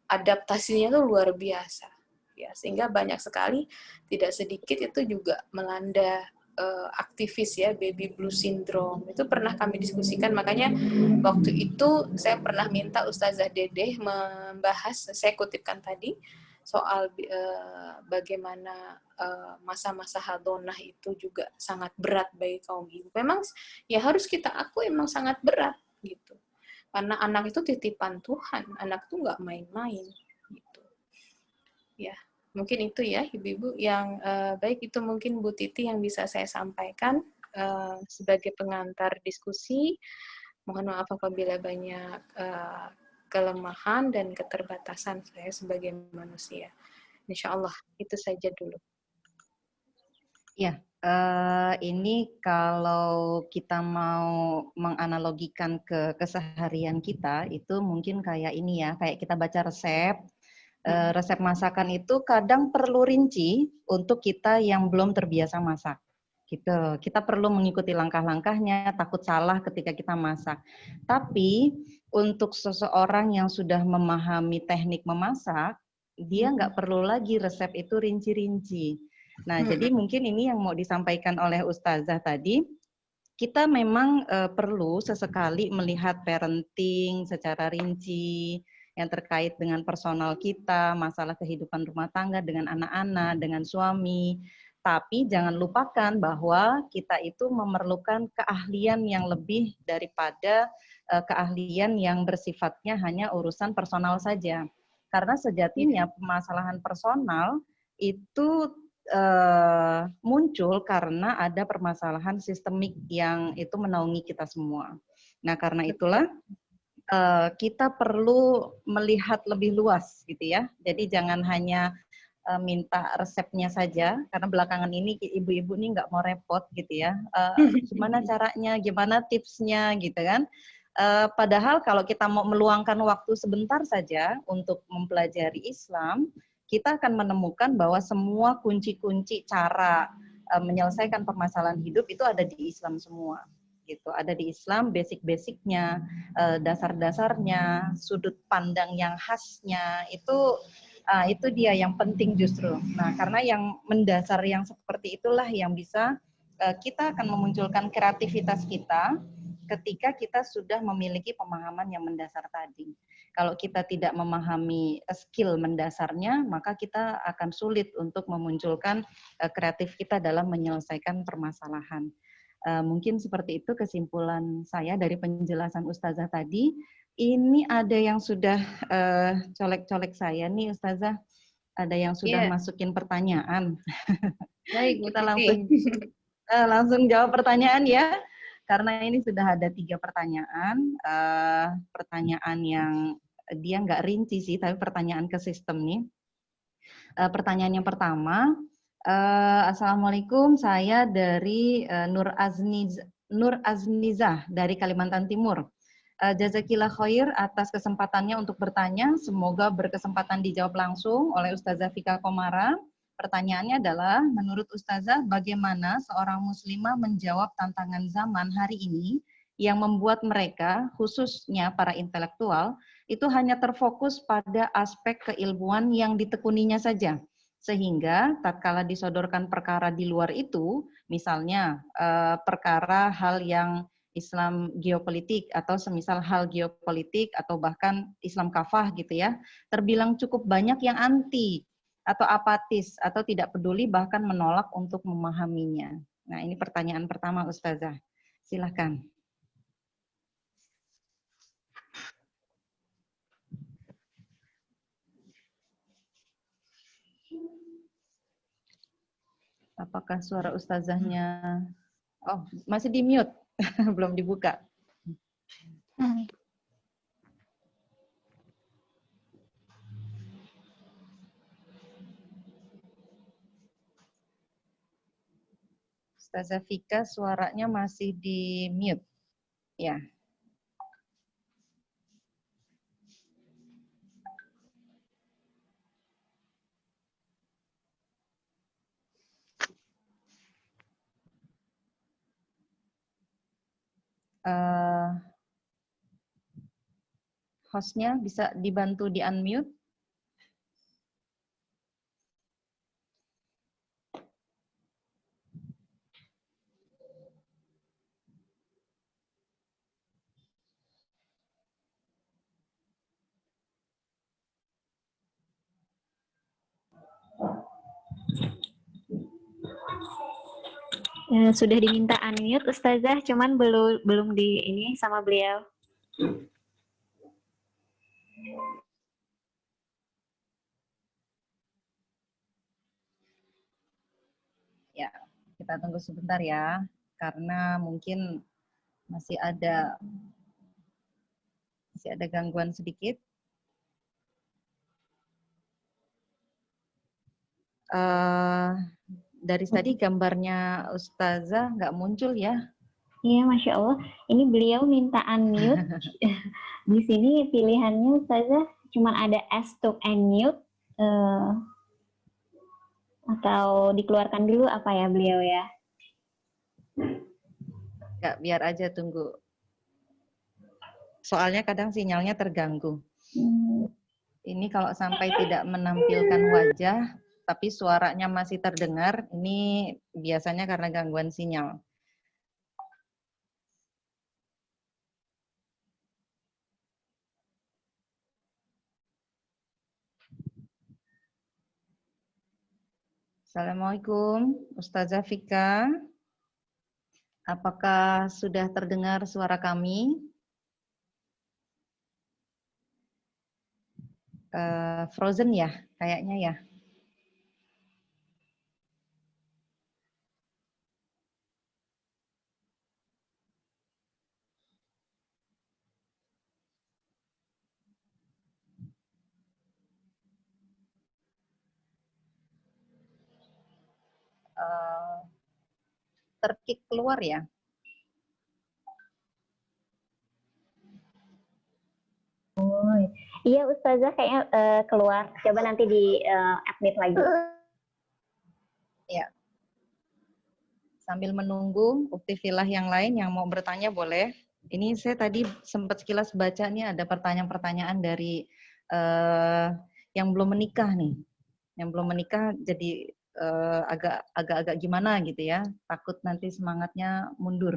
adaptasinya tuh luar biasa ya, sehingga banyak sekali, tidak sedikit itu juga melanda aktivis ya, baby blue syndrome itu pernah kami diskusikan. Makanya waktu itu saya pernah minta Ustazah Dedeh membahas, saya kutipkan tadi, soal bagaimana masa-masa hadonah itu juga sangat berat bagi kaum ibu. Memang ya harus kita akui memang sangat berat gitu. Karena anak itu titipan Tuhan, anak itu nggak main-main, gitu. Ya, mungkin itu ya, ibu-ibu yang baik, itu mungkin Bu Titi yang bisa saya sampaikan sebagai pengantar diskusi. Mohon maaf apabila banyak kelemahan dan keterbatasan saya sebagai manusia. Insya Allah itu saja dulu. Ya. Ini kalau kita mau menganalogikan ke keseharian kita, itu mungkin kayak ini ya, kayak kita baca resep. Resep masakan itu kadang perlu rinci untuk kita yang belum terbiasa masak. Gitu. Kita perlu mengikuti langkah-langkahnya, takut salah ketika kita masak. Tapi untuk seseorang yang sudah memahami teknik memasak, dia nggak perlu lagi resep itu rinci-rinci. Nah, jadi mungkin ini yang mau disampaikan oleh Ustazah tadi, kita memang perlu sesekali melihat parenting secara rinci yang terkait dengan personal kita, masalah kehidupan rumah tangga dengan anak-anak, dengan suami. Tapi jangan lupakan bahwa kita itu memerlukan keahlian yang lebih daripada keahlian yang bersifatnya hanya urusan personal saja. Karena sejatinya permasalahan personal itu muncul karena ada permasalahan sistemik yang itu menaungi kita semua. Nah, karena itulah kita perlu melihat lebih luas gitu ya. Jadi jangan hanya minta resepnya saja, karena belakangan ini ibu-ibu ini nggak mau repot gitu ya. Gimana caranya, gimana tipsnya gitu kan. Padahal kalau kita mau meluangkan waktu sebentar saja untuk mempelajari Islam, kita akan menemukan bahwa semua kunci-kunci cara menyelesaikan permasalahan hidup itu ada di Islam semua. Gitu, ada di Islam basic-basicnya, dasar-dasarnya, sudut pandang yang khasnya itu dia yang penting justru. Nah, karena yang mendasar yang seperti itulah yang bisa kita akan memunculkan kreativitas kita ketika kita sudah memiliki pemahaman yang mendasar tadi. Kalau kita tidak memahami skill mendasarnya, maka kita akan sulit untuk memunculkan kreatif kita dalam menyelesaikan permasalahan. Mungkin seperti itu kesimpulan saya dari penjelasan Ustazah tadi. Ini ada yang sudah colek-colek saya nih Ustazah, ada yang sudah masukin pertanyaan. Baik, kita langsung jawab pertanyaan ya, karena ini sudah ada 3 pertanyaan. Pertanyaan yang dia nggak rinci sih, tapi pertanyaan ke sistem nih. Pertanyaan yang pertama, Assalamualaikum, saya dari Nur Aznizah dari Kalimantan Timur. Jazakillah khair atas kesempatannya untuk bertanya. Semoga berkesempatan dijawab langsung oleh Ustazah Fika Komara. Pertanyaannya adalah, menurut Ustazah, bagaimana seorang muslimah menjawab tantangan zaman hari ini yang membuat mereka, khususnya para intelektual, itu hanya terfokus pada aspek keilmuan yang ditekuninya saja. Sehingga tatkala disodorkan perkara di luar itu, misalnya perkara hal yang Islam geopolitik atau semisal hal geopolitik atau bahkan Islam kafah gitu ya, terbilang cukup banyak yang anti atau apatis atau tidak peduli bahkan menolak untuk memahaminya. Nah, ini pertanyaan pertama Ustazah. Silakan. Apakah suara Ustazahnya? Oh, masih di mute. Belum dibuka. Ustazah Fika suaranya masih di mute. Ya. Hostnya bisa dibantu di unmute. Sudah diminta unmute Ustazah, cuman belum di ini sama beliau. Ya, kita tunggu sebentar ya, karena mungkin masih ada gangguan sedikit. Dari tadi gambarnya Ustazah nggak muncul ya? Iya, Masya Allah. Ini beliau minta unmute. Di sini pilihannya Ustazah cuma ada ask to unmute. Atau dikeluarkan dulu apa ya beliau ya? Ya, biar aja tunggu. Soalnya kadang sinyalnya terganggu. Ini kalau sampai tidak menampilkan wajah, tapi suaranya masih terdengar, ini biasanya karena gangguan sinyal. Assalamualaikum, Ustazah Vika. Apakah sudah terdengar suara kami? Frozen ya, kayaknya ya. Terkick keluar ya. Oh, iya Ustazah kayaknya keluar. Coba nanti di admit lagi. Ya. Sambil menunggu uktivilah yang lain yang mau bertanya boleh. Ini saya tadi sempat sekilas baca nih ada pertanyaan-pertanyaan dari yang belum menikah nih. Yang belum menikah jadi agak-agak gimana gitu ya. Takut nanti semangatnya mundur.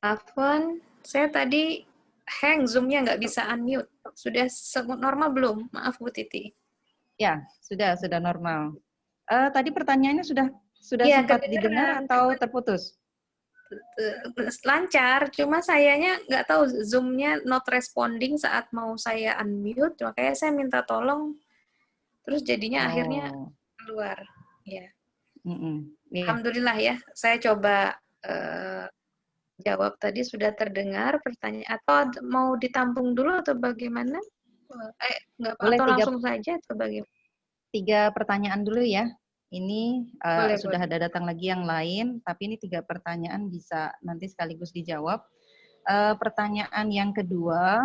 Afwan, saya tadi hang Zoom-nya nggak bisa unmute. Sudah normal belum? Maaf Bu Titi. Ya, sudah normal. Tadi pertanyaannya sudah Ya, sempat kedengeran. didengar atau terputus? Lancar, cuma sayanya nggak tahu Zoom-nya not responding saat mau saya unmute, makanya saya minta tolong, terus jadinya akhirnya keluar. Ya. Yeah. Alhamdulillah ya, saya coba jawab tadi sudah terdengar pertanyaan, atau mau ditampung dulu atau bagaimana? Nggak apa, Boleh atau langsung saja atau bagaimana? 3 pertanyaan dulu ya. Ini sudah boleh. ada datang lagi yang lain, tapi ini 3 pertanyaan bisa nanti sekaligus dijawab. Pertanyaan yang kedua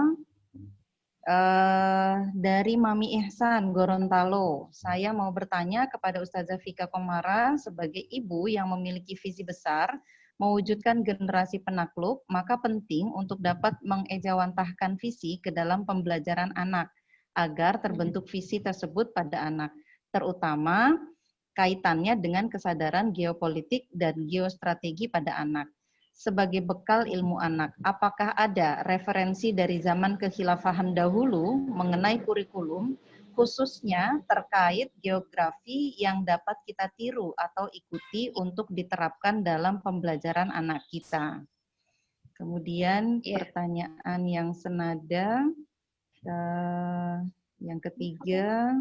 dari Mami Ihsan Gorontalo. Saya mau bertanya kepada Ustazah Vika Komara sebagai ibu yang memiliki visi besar mewujudkan generasi penakluk, maka penting untuk dapat mengejawantahkan visi ke dalam pembelajaran anak agar terbentuk visi tersebut pada anak, terutama kaitannya dengan kesadaran geopolitik dan geostrategi pada anak. Sebagai bekal ilmu anak, apakah ada referensi dari zaman kekhilafahan dahulu mengenai kurikulum, khususnya terkait geografi yang dapat kita tiru atau ikuti untuk diterapkan dalam pembelajaran anak kita? Kemudian pertanyaan yang senada, yang ketiga,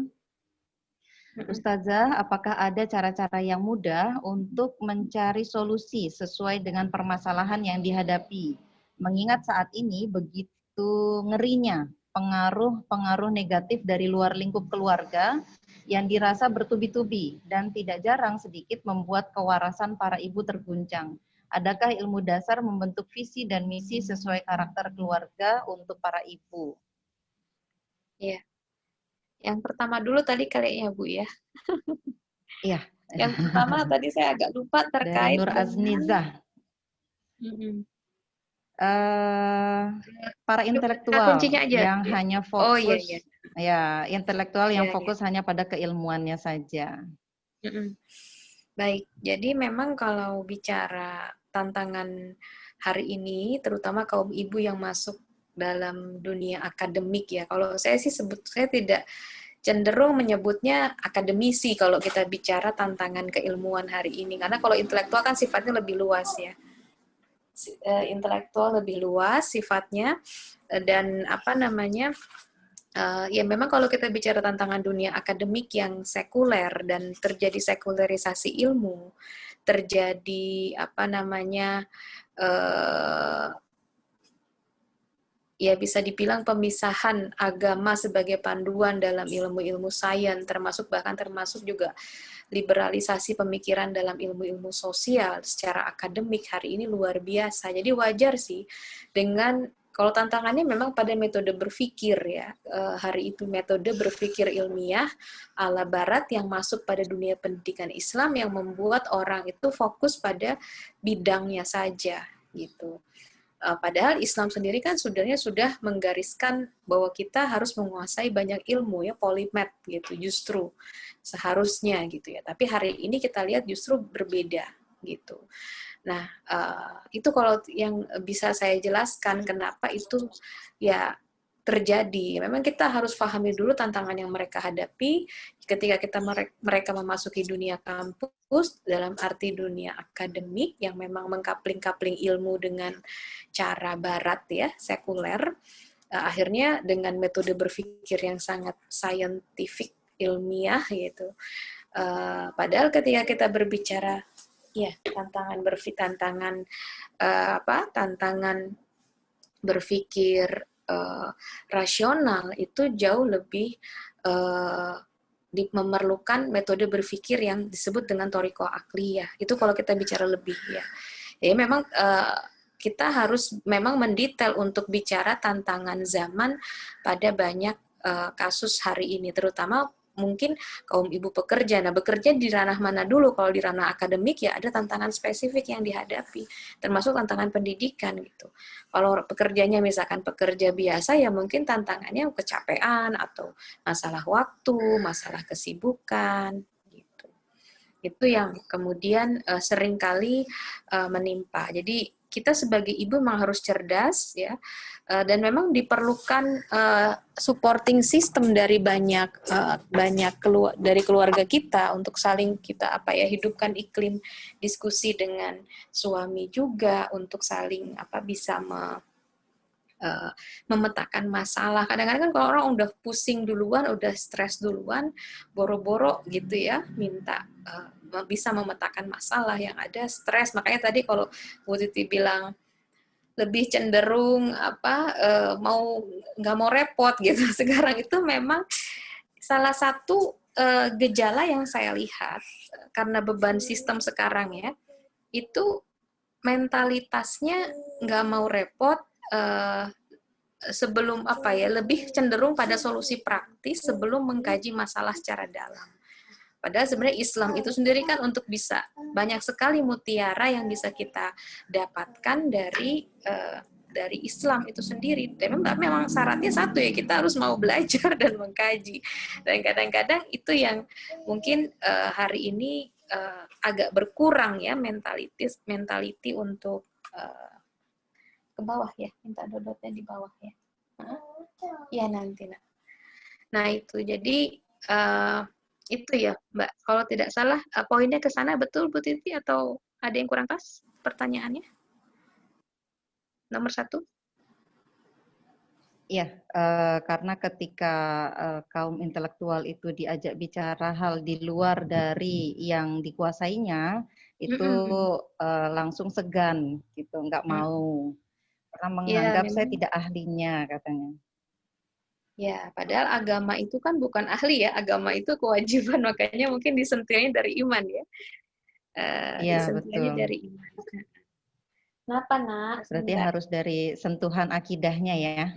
Ustazah, apakah ada cara-cara yang mudah untuk mencari solusi sesuai dengan permasalahan yang dihadapi? Mengingat saat ini begitu ngerinya pengaruh-pengaruh negatif dari luar lingkup keluarga yang dirasa bertubi-tubi dan tidak jarang sedikit membuat kewarasan para ibu terguncang. Adakah ilmu dasar membentuk visi dan misi sesuai karakter keluarga untuk para ibu? Iya. Yang pertama dulu tadi kayaknya Bu ya. Iya. Yang pertama tadi saya agak lupa terkait dari Nur Aznizah. Para intelektual yang hanya fokus, ya intelektual yang fokus hanya pada keilmuannya saja. Baik, jadi memang kalau bicara tantangan hari ini, terutama kaum ibu yang masuk dalam dunia akademik ya. Kalau saya sih saya tidak cenderung menyebutnya akademisi kalau kita bicara tantangan keilmuan hari ini. Karena kalau intelektual kan sifatnya lebih luas ya. Intelektual lebih luas sifatnya dan ya memang kalau kita bicara tantangan dunia akademik yang sekuler dan terjadi sekularisasi ilmu, terjadi ya bisa dibilang pemisahan agama sebagai panduan dalam ilmu-ilmu sains, termasuk juga liberalisasi pemikiran dalam ilmu-ilmu sosial secara akademik hari ini luar biasa. Jadi wajar sih dengan kalau tantangannya memang pada metode berpikir ya. Hari itu metode berpikir ilmiah ala barat yang masuk pada dunia pendidikan Islam yang membuat orang itu fokus pada bidangnya saja gitu. Padahal Islam sendiri kan sebenarnya sudah menggariskan bahwa kita harus menguasai banyak ilmu ya, polimet gitu justru seharusnya gitu ya. Tapi hari ini kita lihat justru berbeda gitu. Nah, itu kalau yang bisa saya jelaskan kenapa itu ya terjadi. Memang kita harus pahami dulu tantangan yang mereka hadapi ketika mereka memasuki dunia kampus dalam arti dunia akademik yang memang mengkapling-kapling ilmu dengan cara barat ya, sekuler. Akhirnya dengan metode berpikir yang sangat scientific, ilmiah gitu. Padahal ketika kita berbicara ya tantangan berpikir rasional itu jauh lebih memerlukan metode berpikir yang disebut dengan toriko akliyah. Itu kalau kita bicara lebih ya. Jadi memang kita harus memang mendetail untuk bicara tantangan zaman pada banyak kasus hari ini, terutama mungkin kaum ibu pekerja. Nah, bekerja di ranah mana dulu? Kalau di ranah akademik ya ada tantangan spesifik yang dihadapi, termasuk tantangan pendidikan gitu. Kalau pekerjanya misalkan pekerja biasa ya mungkin tantangannya kecapean atau masalah waktu, masalah kesibukan gitu. Itu yang kemudian seringkali menimpa. Jadi kita sebagai ibu memang harus cerdas ya, dan memang diperlukan supporting system dari banyak dari keluarga kita untuk saling kita hidupkan iklim diskusi dengan suami juga untuk saling bisa memetakan masalah. Kadang-kadang kan kalau orang udah pusing duluan, udah stres duluan, boro-boro gitu ya, minta bisa memetakan masalah yang ada, stres. Makanya tadi kalau Bu Titi bilang lebih cenderung nggak mau repot gitu. Sekarang itu memang salah satu gejala yang saya lihat karena beban sistem sekarang ya, itu mentalitasnya nggak mau repot, sebelum lebih cenderung pada solusi praktis sebelum mengkaji masalah secara dalam. Padahal sebenarnya Islam itu sendiri kan untuk bisa banyak sekali mutiara yang bisa kita dapatkan dari Islam itu sendiri. Dan memang syaratnya satu ya, kita harus mau belajar dan mengkaji. Dan kadang-kadang itu yang mungkin hari ini agak berkurang ya mentality untuk ke bawah ya, minta dodotnya di bawah ya. Ya nanti. Nah itu jadi itu ya Mbak. Kalau tidak salah poinnya ke sana betul Bu Titi atau ada yang kurang pas pertanyaannya? Nomor 1. Iya, karena ketika kaum intelektual itu diajak bicara hal di luar dari yang dikuasainya, itu langsung segan gitu, nggak mau. Karena menganggap saya tidak ahlinya katanya. Ya, padahal agama itu kan bukan ahli ya, agama itu kewajiban, makanya mungkin disentuhnya dari iman ya. Iya, betul. Dari iman. Kenapa, Nak? Berarti harus dari sentuhan akidahnya ya.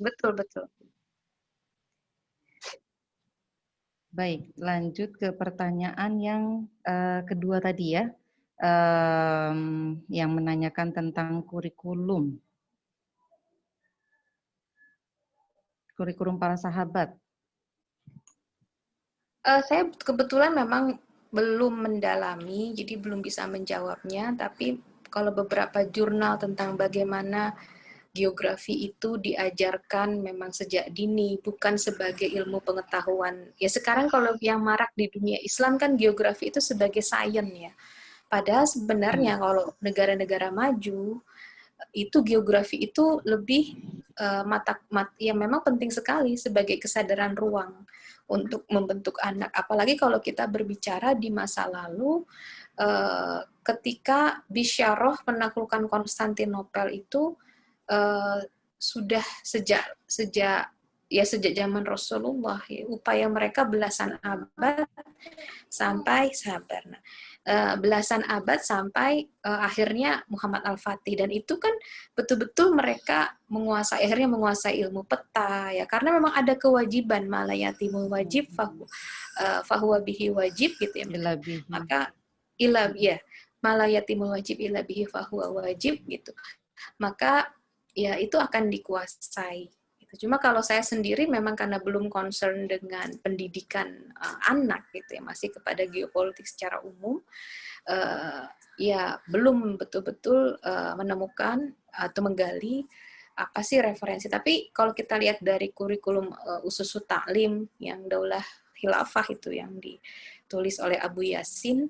Betul, betul. Baik, lanjut ke pertanyaan yang kedua tadi ya, yang menanyakan tentang kurikulum para sahabat. Saya kebetulan memang belum mendalami, jadi belum bisa menjawabnya, tapi kalau beberapa jurnal tentang bagaimana geografi itu diajarkan memang sejak dini, bukan sebagai ilmu pengetahuan. Ya sekarang kalau yang marak di dunia Islam kan geografi itu sebagai sains ya. Padahal sebenarnya kalau negara-negara maju, itu geografi itu lebih yang memang penting sekali sebagai kesadaran ruang untuk membentuk anak. Apalagi kalau kita berbicara di masa lalu, ketika Bisyarah penaklukan Konstantinopel itu sudah sejak zaman Rasulullah ya, upaya mereka belasan abad sampai belasan abad sampai akhirnya Muhammad Al-Fatih, dan itu kan betul-betul mereka akhirnya menguasai ilmu peta ya, karena memang ada kewajiban malayatimul wajib fahuwa bihi wajib gitu ya. Maka malayatimul wajib ila bihi fahuwa wajib gitu. Maka ya itu akan dikuasai. Cuma kalau saya sendiri memang karena belum concern dengan pendidikan anak gitu ya, masih kepada geopolitik secara umum, ya belum betul-betul menemukan atau menggali apa sih referensi. Tapi kalau kita lihat dari kurikulum Ususut Ta'lim yang Daulah Khilafah itu yang ditulis oleh Abu Yasin,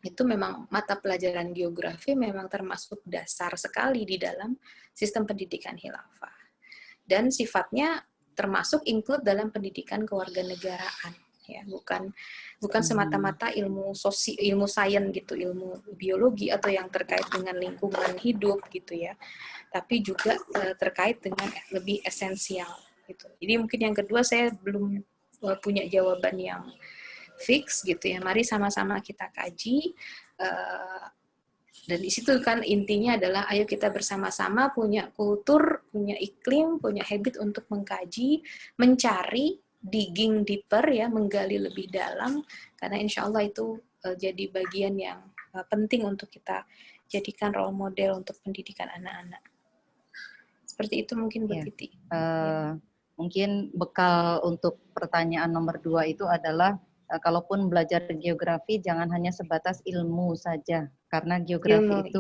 itu memang mata pelajaran geografi memang termasuk dasar sekali di dalam sistem pendidikan khilafah. Dan sifatnya termasuk include dalam pendidikan kewarganegaraan, ya, bukan semata-mata ilmu sains gitu, ilmu biologi atau yang terkait dengan lingkungan hidup gitu ya, tapi juga terkait dengan lebih esensial gitu. Jadi mungkin yang kedua saya belum punya jawaban yang fix gitu ya. Mari sama-sama kita kaji. Dan di situ kan intinya adalah ayo kita bersama-sama punya kultur, punya iklim, punya habit untuk mengkaji, mencari, digging deeper ya, menggali lebih dalam, karena insya Allah itu jadi bagian yang penting untuk kita jadikan role model untuk pendidikan anak-anak. Seperti itu mungkin Bu Titi. Mungkin bekal untuk pertanyaan nomor 2 itu adalah kalaupun belajar geografi jangan hanya sebatas ilmu saja, karena geografi itu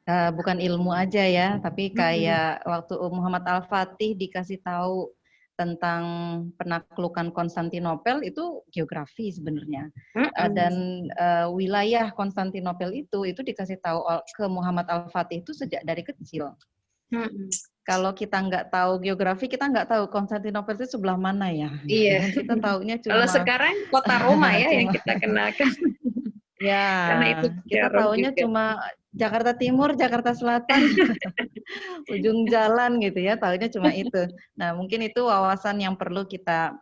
bukan ilmu aja ya, tapi kayak waktu Muhammad Al-Fatih dikasih tahu tentang penaklukan Konstantinopel itu geografi sebenarnya. Dan wilayah Konstantinopel itu dikasih tahu ke Muhammad Al-Fatih itu sejak dari kecil. Kalau kita nggak tahu geografi, kita nggak tahu Konstantinopel itu sebelah mana ya. Iya. Kita taunya cuma. Kalau sekarang kota Roma ya yang kita kenalkan. Ya. Karena itu kita taunya juga cuma Jakarta Timur, Jakarta Selatan, ujung jalan gitu ya. Taunya cuma itu. Nah, mungkin itu wawasan yang perlu kita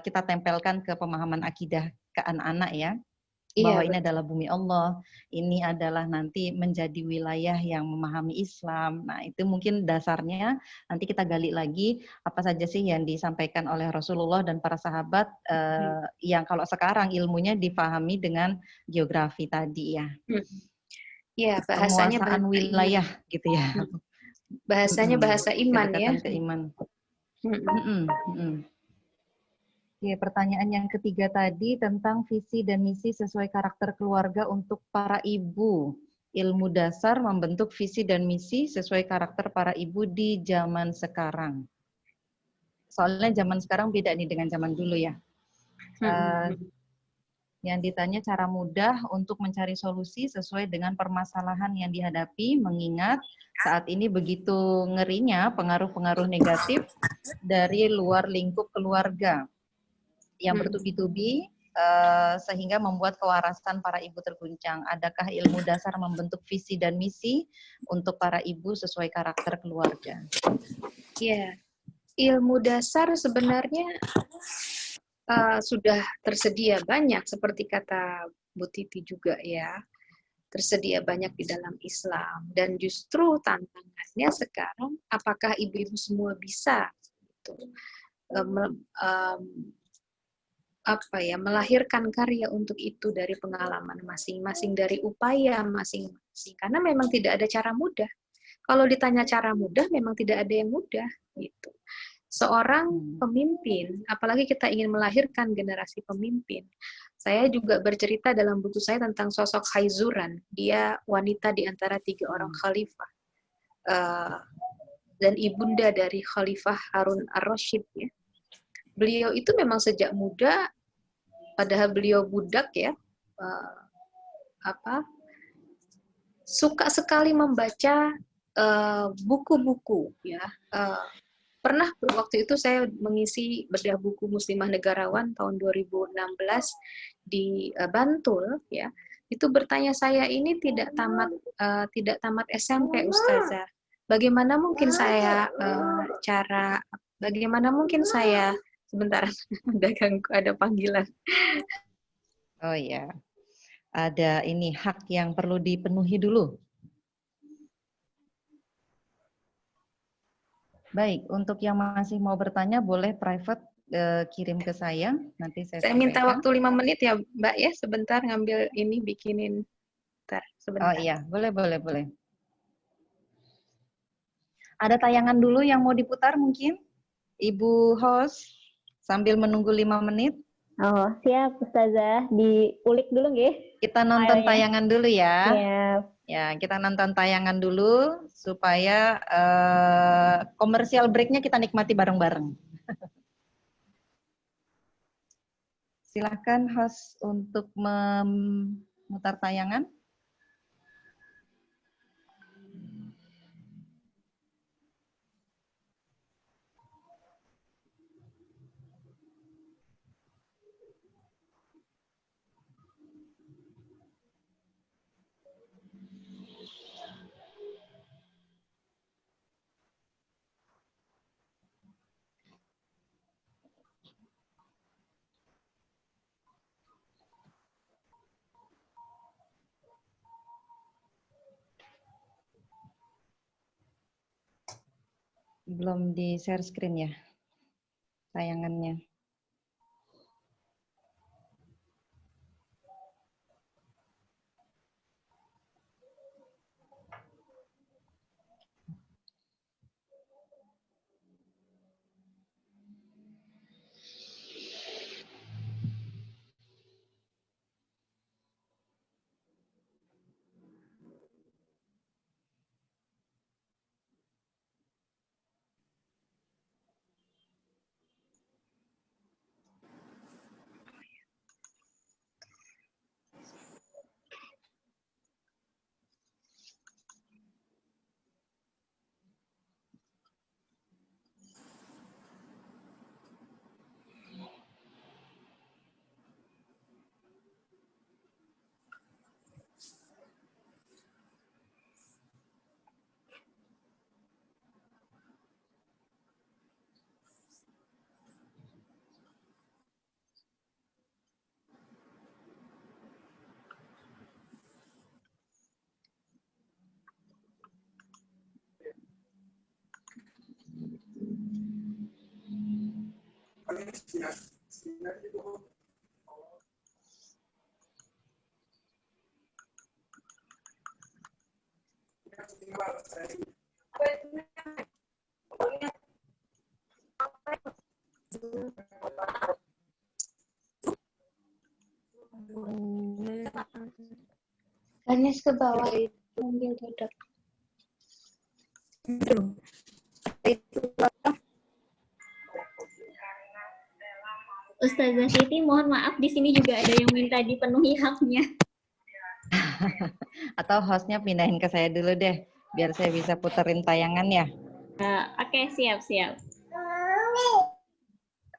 tempelkan ke pemahaman akidah ke anak-anak ya. Bahwa ini adalah bumi Allah, ini adalah nanti menjadi wilayah yang memahami Islam. Nah, itu mungkin dasarnya nanti kita gali lagi apa saja sih yang disampaikan oleh Rasulullah dan para sahabat yang kalau sekarang ilmunya dipahami dengan geografi tadi ya. Iya, bahasanya penguasaan wilayah gitu ya. Bahasanya bahasa iman ya. Ke iman. Oke, pertanyaan yang ketiga tadi tentang visi dan misi sesuai karakter keluarga untuk para ibu. Ilmu dasar membentuk visi dan misi sesuai karakter para ibu di zaman sekarang. Soalnya zaman sekarang beda nih dengan zaman dulu ya. Yang ditanya cara mudah untuk mencari solusi sesuai dengan permasalahan yang dihadapi, mengingat saat ini begitu ngerinya pengaruh-pengaruh negatif dari luar lingkup keluarga yang bertubi-tubi sehingga membuat kewarasan para ibu terguncang. Adakah ilmu dasar membentuk visi dan misi untuk para ibu sesuai karakter keluarga? Ya, ilmu dasar sebenarnya sudah tersedia banyak, seperti kata Bu Titi juga ya, tersedia banyak di dalam Islam. Dan justru tantangannya sekarang, apakah ibu-ibu semua bisa gitu, melahirkan karya untuk itu dari pengalaman masing-masing, dari upaya masing-masing. Karena memang tidak ada cara mudah. Kalau ditanya cara mudah, memang tidak ada yang mudah gitu. Seorang pemimpin, apalagi kita ingin melahirkan generasi pemimpin. Saya juga bercerita dalam buku saya tentang sosok Khaizuran. Dia wanita di antara 3 orang khalifah. Dan ibunda dari Khalifah Harun ar-Rasyid ya. Beliau itu memang sejak muda, padahal beliau budak ya, suka sekali membaca buku-buku ya. Pernah waktu itu saya mengisi bedah buku Muslimah Negarawan tahun 2016 di Bantul ya. Itu bertanya, saya ini tidak tamat SMP Ustazah. Bagaimana mungkin saya sebentar, ada panggilan. Oh ya, ada ini hak yang perlu dipenuhi dulu. Baik, untuk yang masih mau bertanya boleh private kirim ke saya, nanti saya minta sampaikan. Waktu 5 menit ya Mbak ya, sebentar ngambil ini, bikinin. Sebentar. Oh iya, boleh. Ada tayangan dulu yang mau diputar mungkin? Ibu host, sambil menunggu 5 menit. Oh, siap Ustazah. Diulik dulu nggih. Kita nonton Filenya. tayangan dulu ya. Siap. Ya, kita nonton tayangan dulu supaya komersial breaknya kita nikmati bareng-bareng. Silahkan host untuk memutar tayangan. Belum di share screen ya tayangannya. Ganes ke bawah, ambil produk. Ustazah Siti, mohon maaf di sini juga ada yang minta dipenuhi haknya. Atau hostnya pindahin ke saya dulu deh, biar saya bisa puterin tayangan ya. Oke, siap.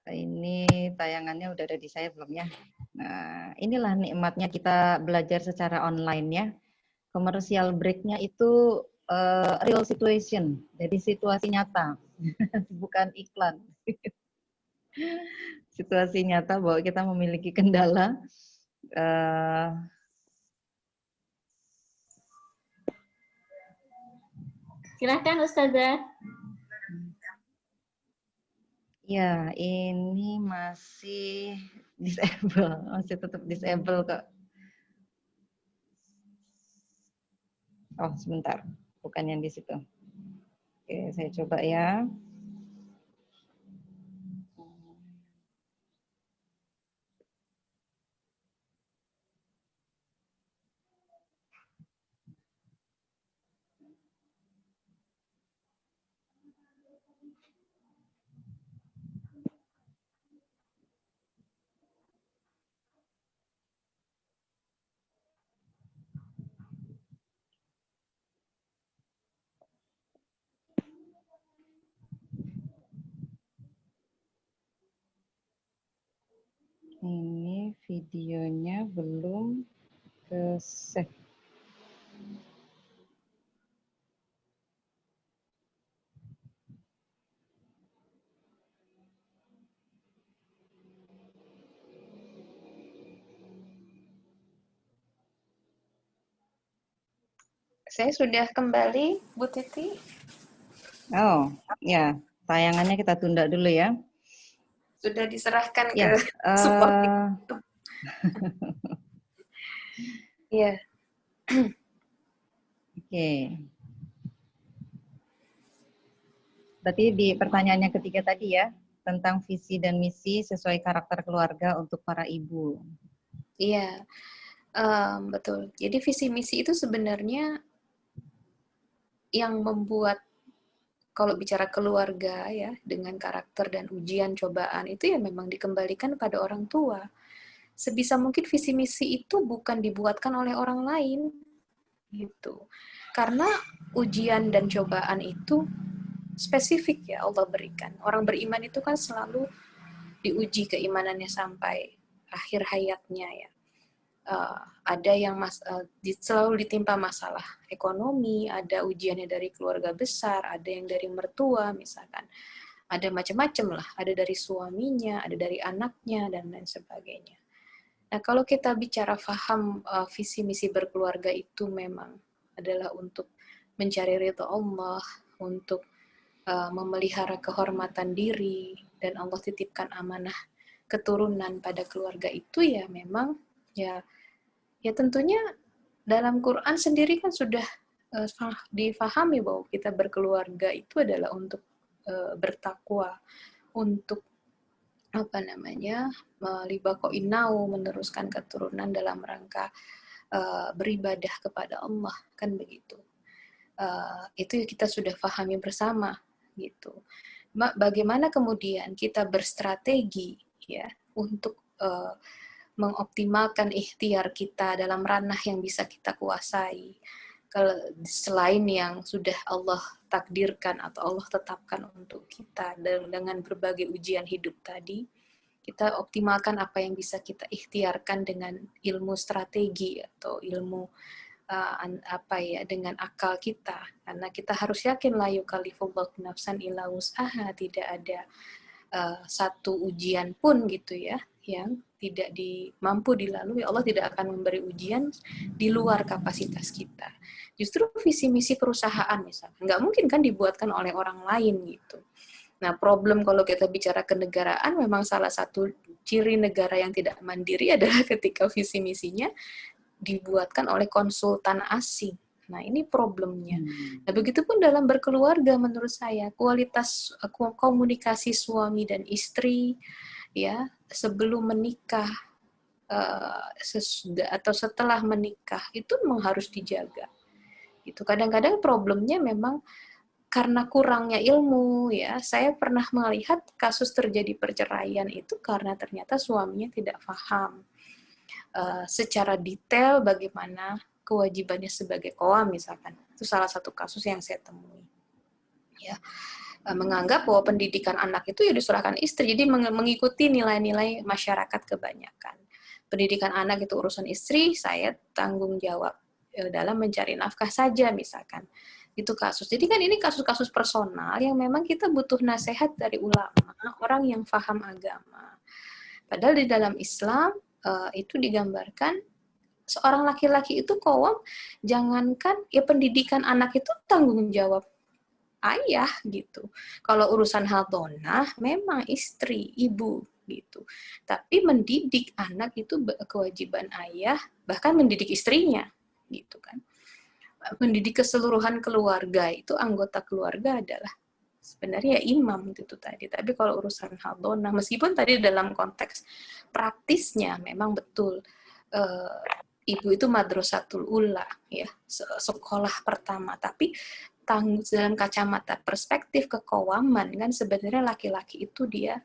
Ini tayangannya udah ada di saya belum ya? Nah, inilah nikmatnya kita belajar secara online ya. Commercial break-nya itu real situation, jadi situasi nyata, bukan iklan. Situasi nyata bahwa kita memiliki kendala. Silahkan Ustazah. Ya, ini masih disable, masih tetap disable kok. Oh, sebentar, bukan yang di situ. Oke, saya coba ya. Ini videonya belum ke save. Saya sudah kembali, Bu Titi. Oh, ya, tayangannya kita tunda dulu ya. Sudah diserahkan Ya, ke support. Iya. Oke. Berarti di pertanyaannya ketiga tadi ya, tentang visi dan misi sesuai karakter keluarga untuk para ibu. Iya, betul. Jadi visi misi itu sebenarnya yang membuat, kalau bicara keluarga ya, dengan karakter dan ujian cobaan itu ya memang dikembalikan pada orang tua. Sebisa mungkin visi misi itu bukan dibuatkan oleh orang lain gitu. Karena ujian dan cobaan itu spesifik ya Allah berikan. Orang beriman itu kan selalu diuji keimanannya sampai akhir hayatnya ya. Ada yang selalu ditimpa masalah ekonomi, ada ujiannya dari keluarga besar, ada yang dari mertua misalkan, ada macam-macam lah, ada dari suaminya, ada dari anaknya dan lain sebagainya. Nah kalau kita bicara faham visi misi berkeluarga itu memang adalah untuk mencari ridha Allah, untuk memelihara kehormatan diri, dan Allah titipkan amanah keturunan pada keluarga itu ya memang ya tentunya dalam Quran sendiri kan sudah difahami bahwa kita berkeluarga itu adalah untuk bertakwa, untuk libakoinau, meneruskan keturunan dalam rangka beribadah kepada Allah, kan begitu. Itu kita sudah pahami bersama gitu. Bagaimana kemudian kita berstrategi ya untuk mengoptimalkan ikhtiar kita dalam ranah yang bisa kita kuasai. Kalau selain yang sudah Allah takdirkan atau Allah tetapkan untuk kita dengan berbagai ujian hidup tadi, kita optimalkan apa yang bisa kita ikhtiarkan dengan ilmu strategi atau ilmu dengan akal kita. Karena kita harus yakin la yukallifullahu nafsan illa wus'aha, tidak ada satu ujian pun gitu ya yang tidak mampu dilalui. Allah tidak akan memberi ujian di luar kapasitas kita. Justru visi misi perusahaan misalnya nggak mungkin kan dibuatkan oleh orang lain gitu. Nah problem kalau kita bicara kenegaraan, memang salah satu ciri negara yang tidak mandiri adalah ketika visi misinya dibuatkan oleh konsultan asing. Nah, ini problemnya. Nah, begitupun dalam berkeluarga menurut saya, kualitas komunikasi suami dan istri ya, sebelum menikah atau setelah menikah itu memang harus dijaga. Itu kadang-kadang problemnya memang karena kurangnya ilmu ya. Saya pernah melihat kasus terjadi perceraian itu karena ternyata suaminya tidak paham secara detail bagaimana kewajibannya sebagai qawam misalkan. Itu salah satu kasus yang saya temui. Ya, menganggap bahwa pendidikan anak itu ya diserahkan istri, jadi mengikuti nilai-nilai masyarakat kebanyakan. Pendidikan anak itu urusan istri, saya tanggung jawab dalam mencari nafkah saja misalkan. Itu kasus. Jadi kan ini kasus-kasus personal yang memang kita butuh nasihat dari ulama, orang yang paham agama. Padahal di dalam Islam itu digambarkan seorang laki-laki itu qawam, jangankan ya pendidikan anak itu tanggung jawab ayah gitu. Kalau urusan hadonah memang istri, ibu gitu. Tapi mendidik anak itu kewajiban ayah, bahkan mendidik istrinya gitu kan. Mendidik keseluruhan keluarga itu, anggota keluarga adalah sebenarnya imam itu tadi. Tapi kalau urusan hadonah, meskipun tadi dalam konteks praktisnya memang betul ibu itu madrasatul ula ya, sekolah pertama, tapi dalam kacamata perspektif keqawaman kan sebenarnya laki-laki itu dia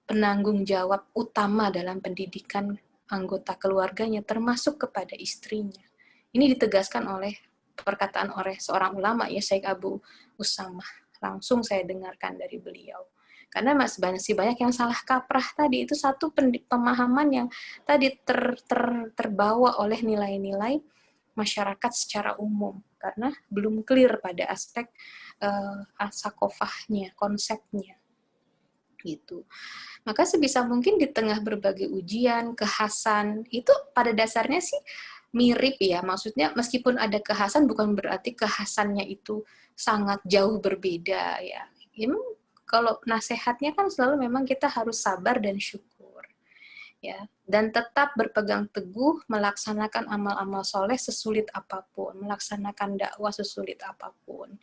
penanggung jawab utama dalam pendidikan anggota keluarganya termasuk kepada istrinya. Ini ditegaskan oleh perkataan oleh seorang ulama ya, Syekh Abu Usamah. Langsung saya dengarkan dari beliau. Karena masih banyak yang salah kaprah tadi. Itu satu pemahaman yang tadi terbawa oleh nilai-nilai masyarakat secara umum. Karena belum clear pada aspek sakofahnya, konsepnya. Gitu. Maka sebisa mungkin di tengah berbagai ujian, kekhasan, itu pada dasarnya sih mirip ya. Maksudnya meskipun ada kekhasan bukan berarti kekhasannya itu sangat jauh berbeda ya. Kalau nasihatnya kan selalu memang kita harus sabar dan syukur. Ya, dan tetap berpegang teguh melaksanakan amal-amal soleh sesulit apapun, melaksanakan dakwah sesulit apapun.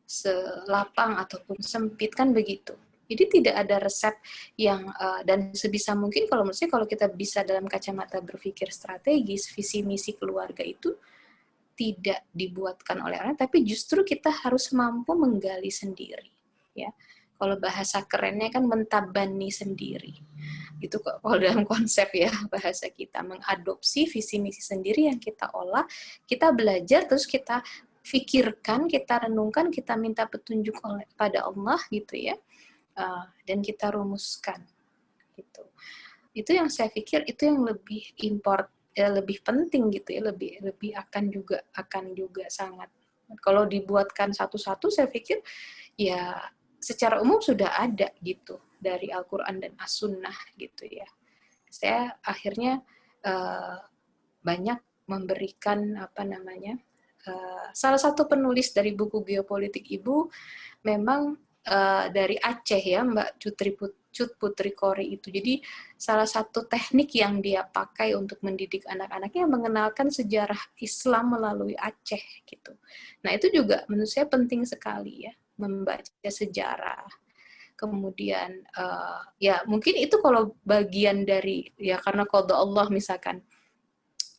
selapang ataupun sempit, kan begitu. Jadi tidak ada resep yang dan sebisa mungkin kalau menurut saya, kalau kita bisa dalam kacamata berpikir strategis, visi misi keluarga itu tidak dibuatkan oleh orang, tapi justru kita harus mampu menggali sendiri, ya. Kalau bahasa kerennya kan mentabani sendiri. Itu kalau dalam konsep ya bahasa kita, mengadopsi visi misi sendiri yang kita olah, kita belajar, terus kita pikirkan, kita renungkan, kita minta petunjuk pada Allah gitu ya. Dan kita rumuskan gitu. Itu yang saya pikir itu yang lebih lebih penting gitu ya, lebih akan juga sangat, kalau dibuatkan satu-satu saya pikir ya secara umum sudah ada gitu dari Al-Qur'an dan As-Sunnah gitu ya. Saya akhirnya banyak memberikan salah satu penulis dari buku Geopolitik Ibu memang dari Aceh ya, Mbak Cut Putri Kori itu. Jadi salah satu teknik yang dia pakai untuk mendidik anak-anaknya mengenalkan sejarah Islam melalui Aceh gitu. Nah itu juga menurut saya penting sekali ya, membaca sejarah. Kemudian ya mungkin itu kalau bagian dari ya karena qada Allah misalkan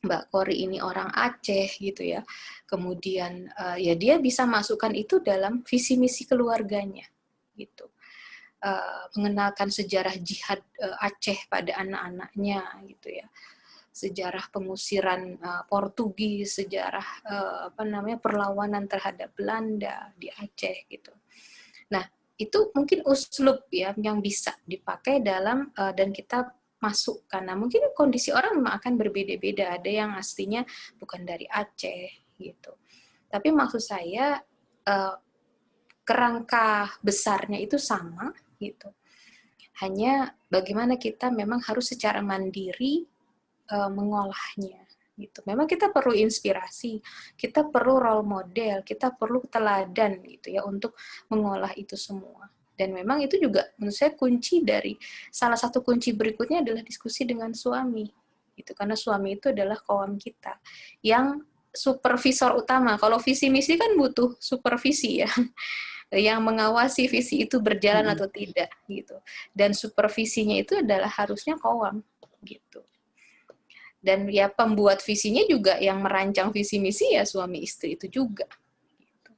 Mbak Kori ini orang Aceh gitu ya. Kemudian ya dia bisa masukkan itu dalam visi misi keluarganya gitu. Mengenalkan sejarah jihad Aceh pada anak-anaknya gitu ya. Sejarah pengusiran Portugis, sejarah perlawanan terhadap Belanda di Aceh gitu. Nah, itu mungkin uslub ya yang bisa dipakai dalam dan kita masuk, karena mungkin kondisi orang memang akan berbeda-beda, ada yang aslinya bukan dari Aceh gitu. Tapi maksud saya kerangka besarnya itu sama gitu. Hanya bagaimana kita memang harus secara mandiri mengolahnya gitu. Memang kita perlu inspirasi, kita perlu role model, kita perlu teladan gitu ya untuk mengolah itu semua. Dan memang itu juga menurut saya kunci dari salah satu kunci berikutnya adalah diskusi dengan suami gitu, karena suami itu adalah kawan kita yang supervisor utama. Kalau visi misi kan butuh supervisi ya, yang mengawasi visi itu berjalan atau tidak gitu. Dan supervisinya itu adalah harusnya kawan gitu. Dan ya pembuat visinya juga yang merancang visi misi ya suami istri itu juga. Gitu.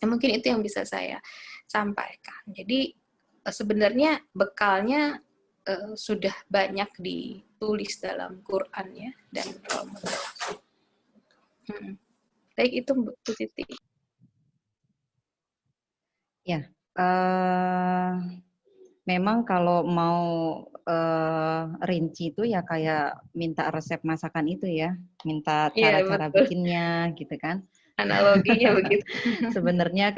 Mungkin itu yang bisa saya sampaikan. Jadi sebenarnya bekalnya sudah banyak ditulis dalam Quran ya dan baik itu Bu Titi. Ya, memang kalau mau rinci itu ya kayak minta resep masakan itu ya, minta cara-cara bikinnya gitu kan. Analoginya begitu. Sebenarnya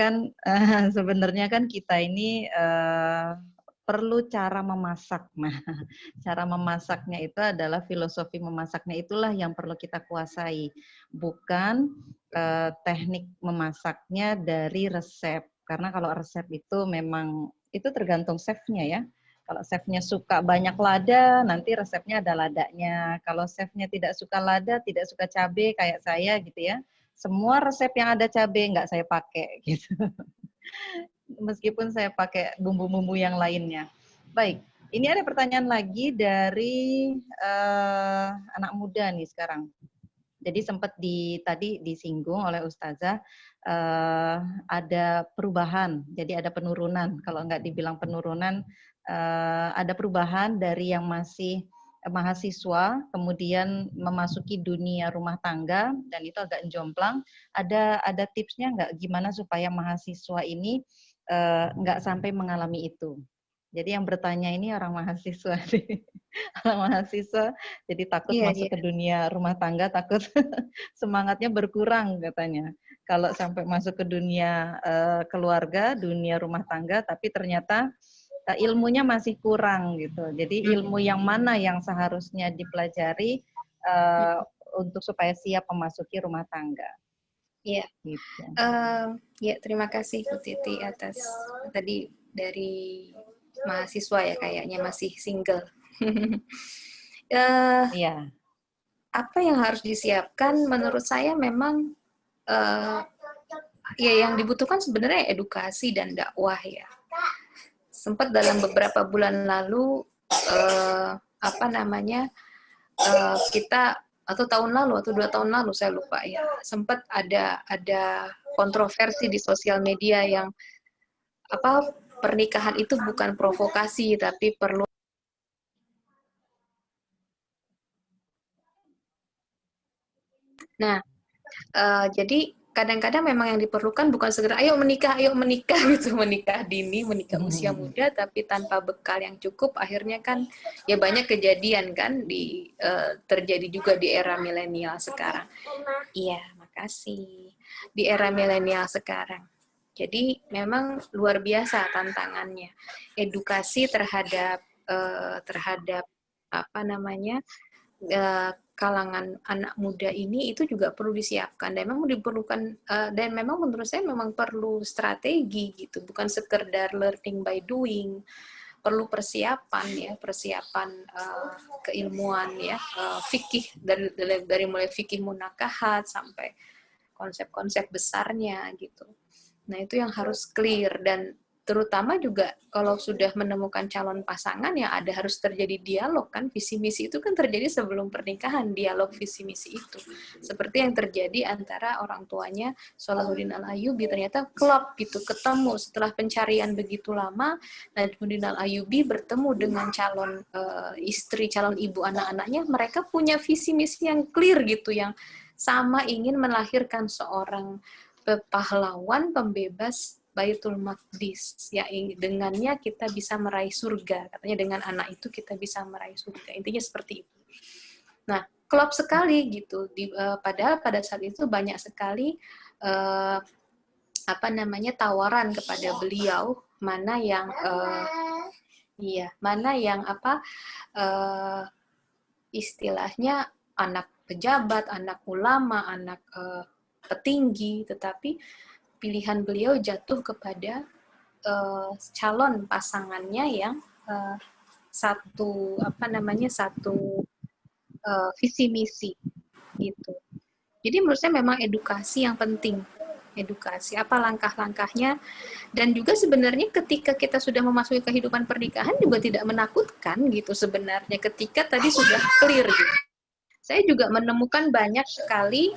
kan kita ini perlu cara memasak. Nah, cara memasaknya itu adalah filosofi memasaknya itulah yang perlu kita kuasai, bukan teknik memasaknya dari resep. Karena kalau resep itu memang itu tergantung chefnya ya. Kalau chefnya suka banyak lada, nanti resepnya ada ladanya. Kalau chefnya tidak suka lada, tidak suka cabai kayak saya gitu ya, semua resep yang ada cabai nggak saya pakai gitu. Meskipun saya pakai bumbu-bumbu yang lainnya. Baik, ini ada pertanyaan lagi dari anak muda nih sekarang. Jadi sempat tadi disinggung oleh Ustazah ada perubahan, jadi ada penurunan. Kalau nggak dibilang penurunan, ada perubahan dari yang masih mahasiswa, kemudian memasuki dunia rumah tangga, dan itu agak jomplang. Ada tipsnya nggak gimana supaya mahasiswa ini nggak sampai mengalami itu? Jadi yang bertanya ini orang mahasiswa nih. Orang mahasiswa jadi takut masuk ke dunia rumah tangga, takut semangatnya berkurang katanya. Kalau sampai masuk ke dunia keluarga, dunia rumah tangga, tapi ternyata ilmunya masih kurang gitu. Jadi ilmu yang mana yang seharusnya dipelajari untuk supaya siap memasuki rumah tangga? Iya. Gitu. Ya, terima kasih Bu Titi atas tadi dari mahasiswa ya, kayaknya masih single. Iya. Apa yang harus disiapkan? Menurut saya memang ya yang dibutuhkan sebenarnya edukasi dan dakwah ya. Sempat dalam beberapa bulan lalu apa namanya kita atau tahun lalu atau 2 tahun lalu saya lupa ya, sempat ada kontroversi di sosial media yang apa, pernikahan itu bukan provokasi tapi perlu. Nah, jadi kadang-kadang memang yang diperlukan bukan segera ayo menikah gitu, menikah dini, menikah usia muda, tapi tanpa bekal yang cukup, akhirnya kan ya banyak kejadian kan terjadi juga di era milenial sekarang. Iya, makasih. Di era milenial sekarang. Jadi memang luar biasa tantangannya. Edukasi terhadap apa namanya, kalangan anak muda ini itu juga perlu disiapkan dan memang diperlukan dan memang menurut saya memang perlu strategi gitu, bukan sekedar learning by doing, perlu persiapan ya, persiapan keilmuan ya, fikih dari mulai fikih munakahat sampai konsep-konsep besarnya gitu. Nah, itu yang harus clear, dan terutama juga kalau sudah menemukan calon pasangan ya harus terjadi dialog kan, visi misi itu kan terjadi sebelum pernikahan, dialog visi misi itu. Seperti yang terjadi antara orang tuanya Salahuddin Al-Ayyubi, ternyata klop gitu, ketemu setelah pencarian begitu lama. Salahuddin Al-Ayyubi bertemu dengan calon istri, calon ibu anak-anaknya, mereka punya visi misi yang clear gitu, yang sama, ingin melahirkan seorang pahlawan pembebas Baitul Maqdis, ya, dengannya kita bisa meraih surga, katanya dengan anak itu kita bisa meraih surga, intinya seperti itu. Nah, klop sekali gitu, padahal pada saat itu banyak sekali apa namanya tawaran kepada beliau, mana yang mana yang apa istilahnya anak pejabat, anak ulama, anak petinggi, tetapi pilihan beliau jatuh kepada calon pasangannya yang satu visi misi gitu. Jadi menurut saya memang edukasi yang penting, edukasi apa langkah-langkahnya, dan juga sebenarnya ketika kita sudah memasuki kehidupan pernikahan juga tidak menakutkan gitu sebenarnya, ketika tadi sudah clear gitu. Saya juga menemukan banyak sekali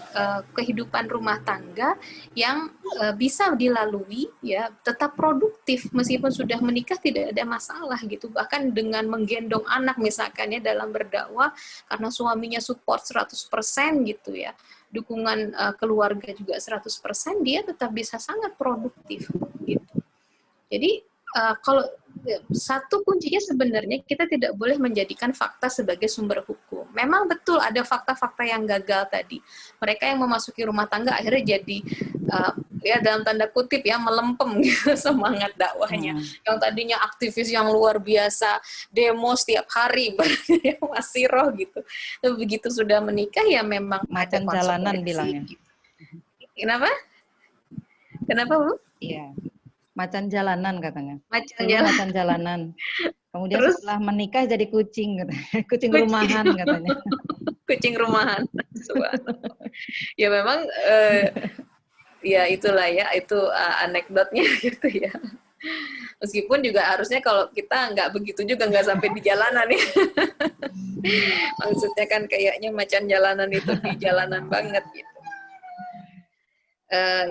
kehidupan rumah tangga yang bisa dilalui ya, tetap produktif meskipun sudah menikah, tidak ada masalah gitu. Bahkan dengan menggendong anak misalkan ya dalam berdakwah, karena suaminya support 100% gitu ya, dukungan keluarga juga 100%, dia tetap bisa sangat produktif gitu. Jadi kalau satu kuncinya sebenarnya kita tidak boleh menjadikan fakta sebagai sumber hukum. Memang betul ada fakta-fakta yang gagal tadi. Mereka yang memasuki rumah tangga akhirnya jadi ya dalam tanda kutip ya melempem gitu semangat dakwahnya. Yang tadinya aktivis yang luar biasa, demo setiap hari, masih roh gitu. Tapi begitu sudah menikah ya memang macan ada jalanan konsekuensi. bilangnya. Gitu. Kenapa? Kenapa, Bu? Iya. Macan jalanan katanya. Macan jalanan. Kemudian terus, setelah menikah jadi kucing, kucing rumahan katanya. Kucing rumahan. Ya memang ya itulah ya, itu anekdotnya gitu ya. Meskipun juga harusnya kalau kita nggak begitu juga, nggak sampai di jalanan ya. Maksudnya kan kayaknya macan jalanan itu di jalanan banget gitu.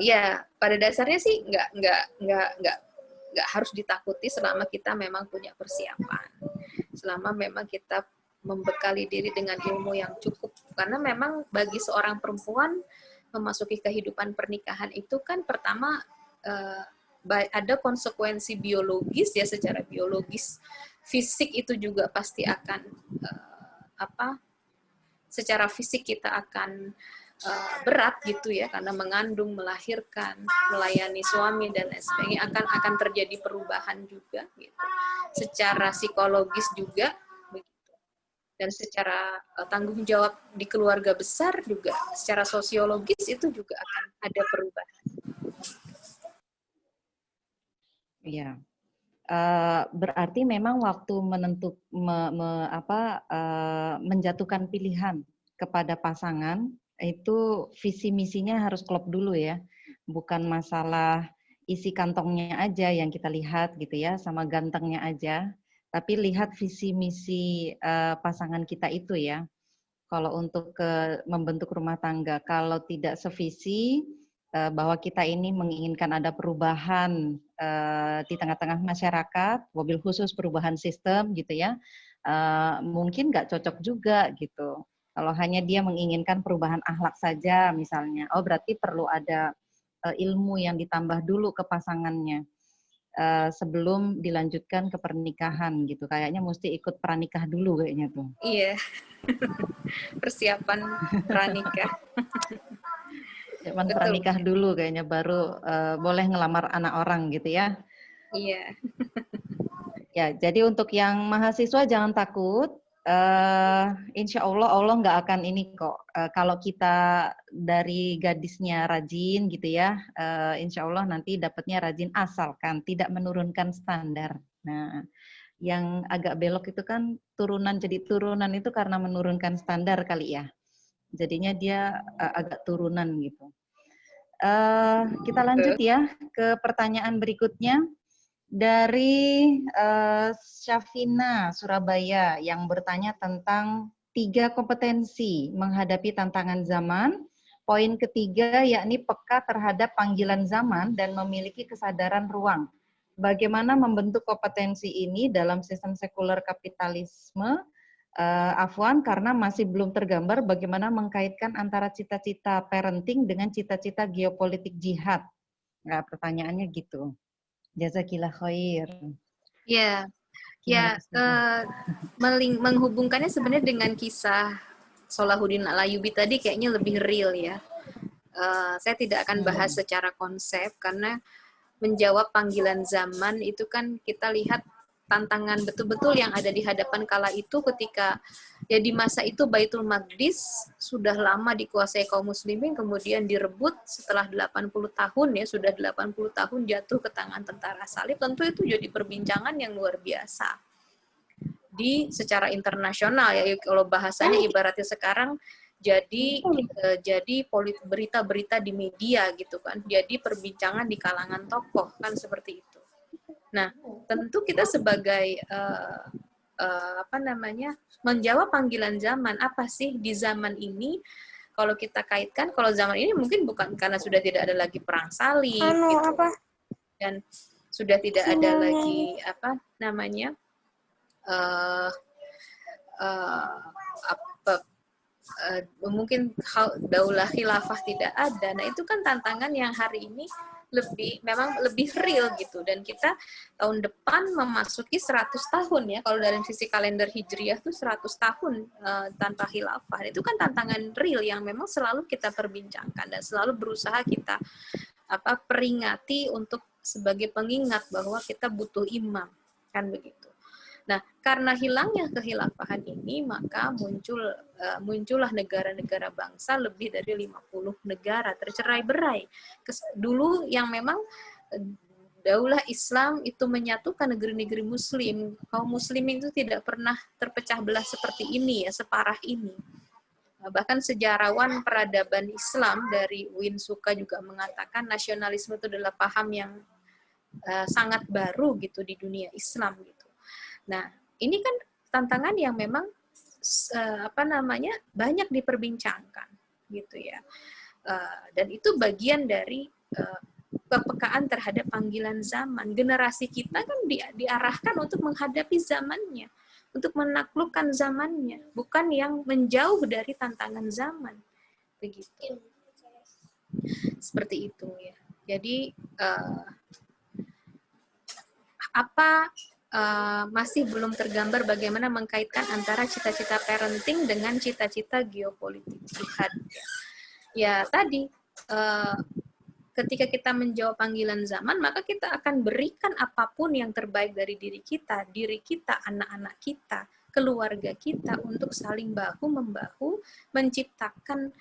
Ya pada dasarnya sih nggak harus ditakuti selama kita memang punya persiapan, selama memang kita membekali diri dengan ilmu yang cukup, karena memang bagi seorang perempuan memasuki kehidupan pernikahan itu kan pertama ada konsekuensi biologis ya, secara biologis, fisik itu juga pasti akan secara fisik kita akan berat gitu ya, karena mengandung, melahirkan, melayani suami dan lain sebagainya, akan terjadi perubahan juga gitu. Secara psikologis juga begitu. Dan secara tanggung jawab di keluarga besar juga, secara sosiologis itu juga akan ada perubahan. Iya. Berarti memang waktu menjatuhkan pilihan kepada pasangan itu visi misinya harus klop dulu ya. bukan masalah isi kantongnya aja yang kita lihat gitu ya, sama gantengnya aja, tapi lihat visi misi pasangan kita itu ya. Kalau untuk membentuk rumah tangga, kalau tidak sevisi, bahwa kita ini menginginkan ada perubahan di tengah-tengah masyarakat, mobil khusus perubahan sistem gitu ya, mungkin nggak cocok juga gitu. Kalau hanya dia menginginkan perubahan akhlak saja misalnya, oh berarti perlu ada ilmu yang ditambah dulu ke pasangannya sebelum dilanjutkan ke pernikahan gitu. Kayaknya mesti ikut pranikah dulu kayaknya tuh. Iya. Persiapan pranikah. Zaman Betul. pranikah dulu kayaknya baru boleh ngelamar anak orang gitu ya. Iya. Ya, jadi untuk yang mahasiswa jangan takut. Insya Allah nggak akan ini kok. Kalau kita dari gadisnya rajin gitu ya, insya Allah nanti dapatnya rajin asalkan tidak menurunkan standar. Nah, yang agak belok itu kan turunan jadi turunan itu karena menurunkan standar kali ya. Jadinya dia agak turunan gitu. Kita lanjut ya ke pertanyaan berikutnya dari Syafina Surabaya yang bertanya tentang 3 kompetensi menghadapi tantangan zaman. Poin ketiga yakni peka terhadap panggilan zaman dan memiliki kesadaran ruang. Bagaimana membentuk kompetensi ini dalam sistem sekuler kapitalisme? Afwan, karena masih belum tergambar bagaimana mengkaitkan antara cita-cita parenting dengan cita-cita geopolitik jihad. Nah, pertanyaannya gitu. Jazakillah khair. Ya, Gimana menghubungkannya sebenarnya dengan kisah Salahuddin Al-Ayyubi tadi kayaknya lebih real ya. Saya tidak akan bahas secara konsep karena menjawab panggilan zaman itu kan kita lihat tantangan betul-betul yang ada di hadapan kala itu ketika ya di masa itu Baitul Maqdis sudah lama dikuasai kaum muslimin kemudian direbut setelah 80 tahun ya sudah 80 tahun jatuh ke tangan tentara salib, tentu itu jadi perbincangan yang luar biasa di secara internasional ya, kalau bahasanya ibaratnya sekarang jadi berita-berita di media gitu kan, jadi perbincangan di kalangan tokoh kan seperti itu. Nah, tentu kita sebagai menjawab panggilan zaman, apa sih di zaman ini? Kalau kita kaitkan, kalau zaman ini mungkin bukan karena sudah tidak ada lagi perang salib, gitu, dan sudah tidak ada lagi mungkin daulah khilafah tidak ada. Nah, itu kan tantangan yang hari ini memang lebih real gitu, dan kita tahun depan memasuki 100 tahun ya, kalau dari sisi kalender hijriah tuh 100 tahun tanpa khilafah. Itu kan tantangan real yang memang selalu kita perbincangkan dan selalu berusaha kita peringati untuk sebagai pengingat bahwa kita butuh imam, kan begitu. Nah, karena hilangnya kekhilafahan ini, maka muncullah negara-negara bangsa, lebih dari 50 negara tercerai-berai. Dulu yang memang daulah Islam itu menyatukan negeri-negeri muslim, kaum muslimin itu tidak pernah terpecah belah seperti ini ya, separah ini. Bahkan sejarawan peradaban Islam dari Win Suka juga mengatakan nasionalisme itu adalah paham yang sangat baru gitu di dunia Islam gitu. Nah, ini kan tantangan yang memang banyak diperbincangkan gitu ya. Dan itu bagian dari kepekaan terhadap panggilan zaman. Generasi kita kan diarahkan untuk menghadapi zamannya, untuk menaklukkan zamannya, bukan yang menjauh dari tantangan zaman. Begitu. Seperti itu ya. Jadi masih belum tergambar bagaimana mengkaitkan antara cita-cita parenting dengan cita-cita geopolitik jihad. Ya tadi, ketika kita menjawab panggilan zaman, maka kita akan berikan apapun yang terbaik dari diri kita, anak-anak kita, keluarga kita, untuk saling bahu-membahu menciptakan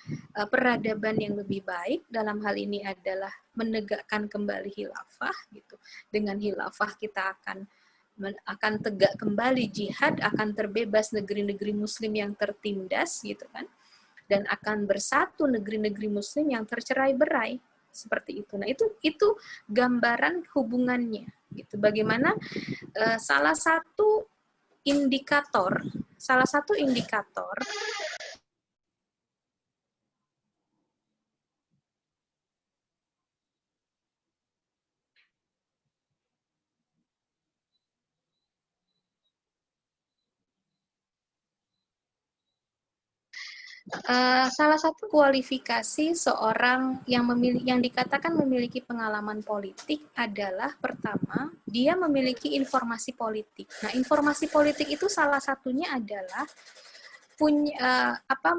peradaban yang lebih baik. Dalam hal ini adalah menegakkan kembali khilafah gitu. Dengan khilafah kita akan tegak kembali jihad, akan terbebas negeri-negeri muslim yang tertindas gitu kan, dan akan bersatu negeri-negeri muslim yang tercerai-berai seperti itu. Nah, itu gambaran hubungannya gitu. Bagaimana salah satu indikator salah satu kualifikasi seorang yang dikatakan memiliki pengalaman politik adalah pertama, dia memiliki informasi politik. Nah, informasi politik itu salah satunya adalah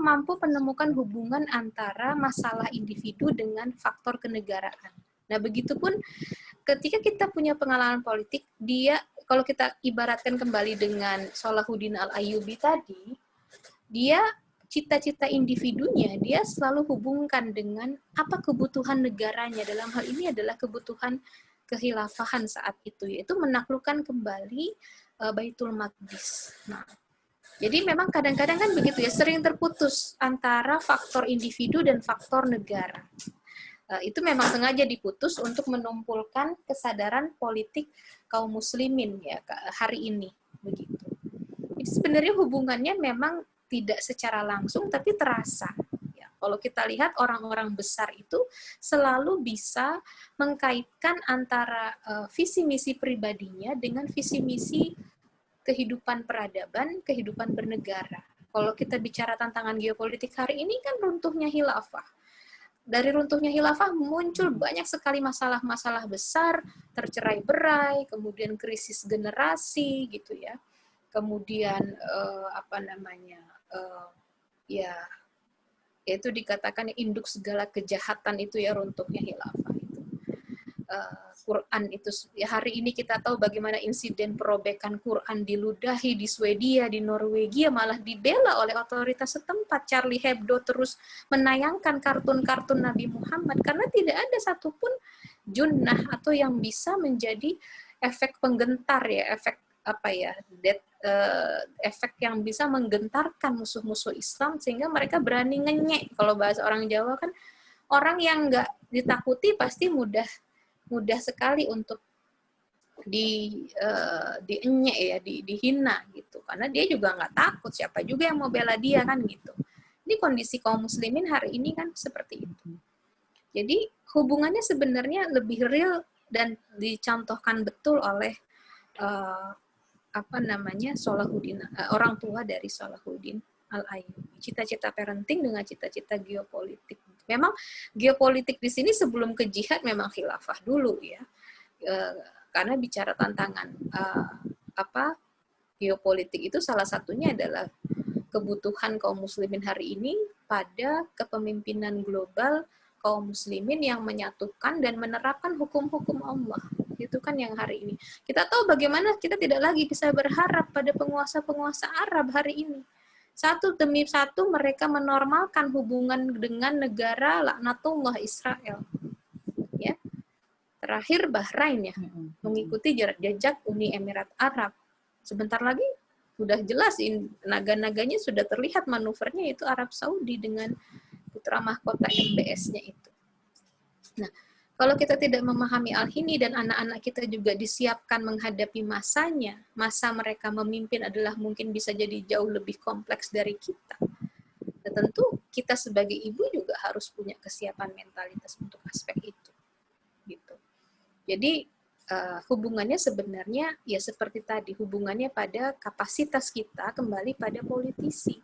mampu menemukan hubungan antara masalah individu dengan faktor kenegaraan. Nah, begitupun ketika kita punya pengalaman politik, kalau kita ibaratkan kembali dengan Salahuddin Al-Ayyubi tadi, dia cita-cita individunya dia selalu hubungkan dengan apa kebutuhan negaranya. Dalam hal ini adalah kebutuhan kekhilafahan saat itu, yaitu menaklukkan kembali Baitul Maqdis. Nah, jadi memang kadang-kadang kan begitu ya, sering terputus antara faktor individu dan faktor negara. Itu memang sengaja diputus untuk menumpulkan kesadaran politik kaum muslimin ya hari ini begitu. Jadi sebenarnya hubungannya memang tidak secara langsung tapi terasa. Ya, kalau kita lihat orang-orang besar itu selalu bisa mengkaitkan antara visi misi pribadinya dengan visi misi kehidupan peradaban, kehidupan bernegara. Kalau kita bicara tantangan geopolitik hari ini kan runtuhnya khilafah. Dari runtuhnya khilafah muncul banyak sekali masalah-masalah besar, tercerai-berai, kemudian krisis generasi gitu ya. Kemudian ya itu dikatakan induk segala kejahatan itu ya runtuhnya khilafah itu. Quran itu ya hari ini kita tahu bagaimana insiden perobekan Quran diludahi di Swedia, di Norwegia malah dibela oleh otoritas setempat. Charlie Hebdo terus menayangkan kartun-kartun Nabi Muhammad karena tidak ada satupun junnah atau yang bisa menjadi efek penggentar ya, efek yang bisa menggentarkan musuh-musuh Islam sehingga mereka berani ngenyek. Kalau bahasa orang Jawa kan orang yang nggak ditakuti pasti mudah sekali untuk dienyek ya, dihina gitu. Karena dia juga nggak takut, siapa juga yang mau bela dia kan gitu. Ini kondisi kaum muslimin hari ini kan seperti itu. Jadi hubungannya sebenarnya lebih real dan dicontohkan betul oleh Salahuddin, orang tua dari Salahuddin Al-Ayyubi. Cita-cita parenting dengan cita-cita geopolitik. Memang geopolitik di sini sebelum ke jihad memang khilafah dulu ya. Karena bicara tantangan geopolitik itu salah satunya adalah kebutuhan kaum muslimin hari ini pada kepemimpinan global kaum muslimin yang menyatukan dan menerapkan hukum-hukum Allah. Itu kan yang hari ini. Kita tahu bagaimana kita tidak lagi bisa berharap pada penguasa-penguasa Arab hari ini. Satu demi satu mereka menormalkan hubungan dengan negara laknatullah Israel. Ya. Terakhir Bahrain ya, mengikuti jejak Uni Emirat Arab. Sebentar lagi sudah jelas naga-naganya sudah terlihat manuvernya, itu Arab Saudi dengan putra mahkota MBS-nya itu. Nah, kalau kita tidak memahami al-hini dan anak-anak kita juga disiapkan menghadapi masanya, masa mereka memimpin adalah mungkin bisa jadi jauh lebih kompleks dari kita. Nah, tentu kita sebagai ibu juga harus punya kesiapan mentalitas untuk aspek itu. Gitu. Jadi hubungannya sebenarnya ya seperti tadi, hubungannya pada kapasitas kita kembali pada politisi.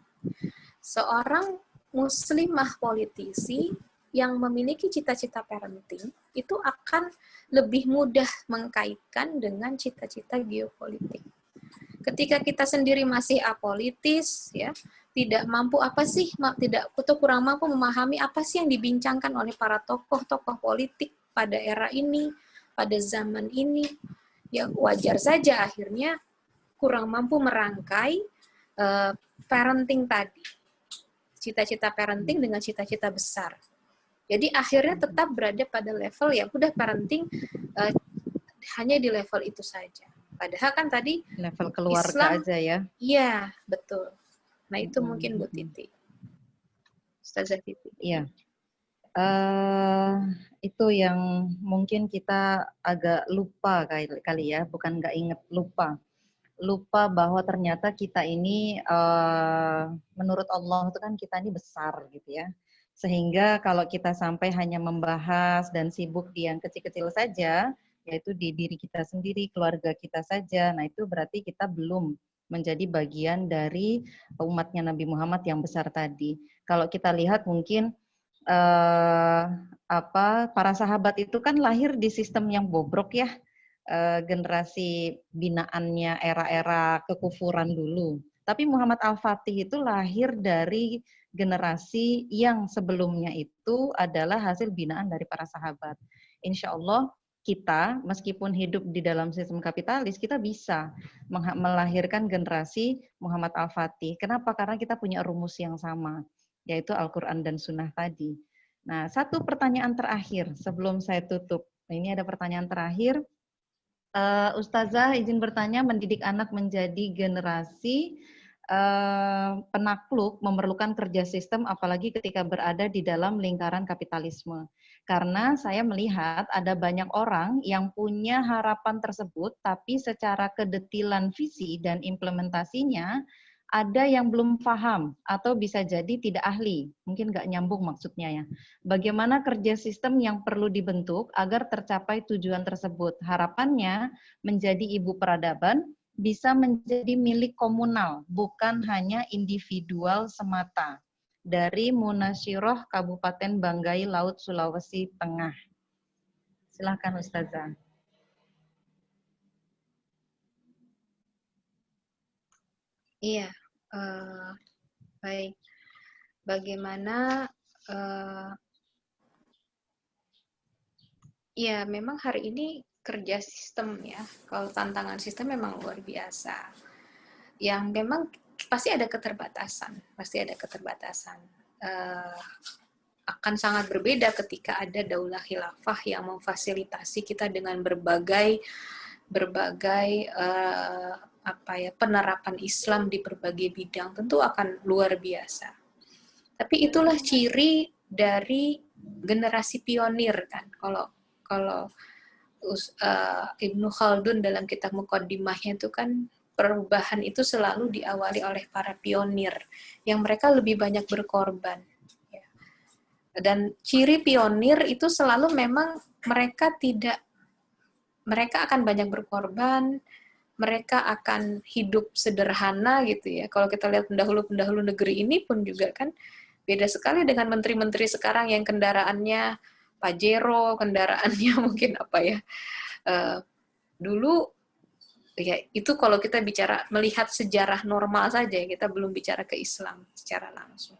Seorang muslimah politisi yang memiliki cita-cita parenting itu akan lebih mudah mengkaitkan dengan cita-cita geopolitik. Ketika kita sendiri masih apolitis, ya, tidak mampu kurang mampu memahami apa sih yang dibincangkan oleh para tokoh-tokoh politik pada era ini, pada zaman ini, ya wajar saja akhirnya kurang mampu merangkai parenting tadi, cita-cita parenting dengan cita-cita besar. Jadi akhirnya tetap berada pada level ya udah parenting hanya di level itu saja. Padahal kan tadi level keluarga Islam, aja ya. Iya, betul. Nah itu mungkin Bu Titi. Ustazah Titi. Iya. Itu yang mungkin kita agak lupa kali ya, bukan nggak inget, lupa bahwa ternyata kita ini menurut Allah itu kan kita ini besar gitu ya. Sehingga kalau kita sampai hanya membahas dan sibuk di yang kecil-kecil saja, yaitu di diri kita sendiri, keluarga kita saja, nah itu berarti kita belum menjadi bagian dari umatnya Nabi Muhammad yang besar tadi. Kalau kita lihat mungkin para sahabat itu kan lahir di sistem yang bobrok ya, generasi binaannya era-era kekufuran dulu. Tapi Muhammad Al-Fatih itu lahir dari generasi yang sebelumnya itu adalah hasil binaan dari para sahabat. Insya Allah kita meskipun hidup di dalam sistem kapitalis, kita bisa melahirkan generasi Muhammad Al-Fatih. Kenapa? Karena kita punya rumus yang sama, yaitu Al-Quran dan Sunnah tadi. Nah, satu pertanyaan terakhir sebelum saya tutup. Ini ada pertanyaan terakhir. Ustazah izin bertanya, mendidik anak menjadi generasi penakluk memerlukan kerja sistem, apalagi ketika berada di dalam lingkaran kapitalisme. Karena saya melihat ada banyak orang yang punya harapan tersebut, tapi secara kedetilan visi dan implementasinya ada yang belum paham atau bisa jadi tidak ahli. Mungkin nggak nyambung maksudnya ya. Bagaimana kerja sistem yang perlu dibentuk agar tercapai tujuan tersebut? Harapannya menjadi ibu peradaban bisa menjadi milik komunal, bukan hanya individual semata. Dari Munasyiroh Kabupaten Banggai Laut, Sulawesi Tengah. Silakan Ustazah. Iya, baik. Bagaimana? Ya, memang hari ini kerja sistem ya. Kalau tantangan sistem memang luar biasa. Yang memang pasti ada keterbatasan, akan sangat berbeda ketika ada daulah khilafah yang memfasilitasi kita dengan berbagai penerapan Islam di berbagai bidang, tentu akan luar biasa. Tapi itulah ciri dari generasi pionir kan. Kalau Ibnu Khaldun dalam kitab Muqaddimahnya itu kan perubahan itu selalu diawali oleh para pionir yang mereka lebih banyak berkorban. Dan ciri pionir itu selalu memang mereka akan banyak berkorban, mereka akan hidup sederhana gitu ya. Kalau kita lihat pendahulu-pendahulu negeri ini pun juga kan beda sekali dengan menteri-menteri sekarang yang kendaraannya Pajero, kendaraannya mungkin apa ya. Dulu ya itu kalau kita bicara melihat sejarah normal saja, kita belum bicara ke Islam secara langsung.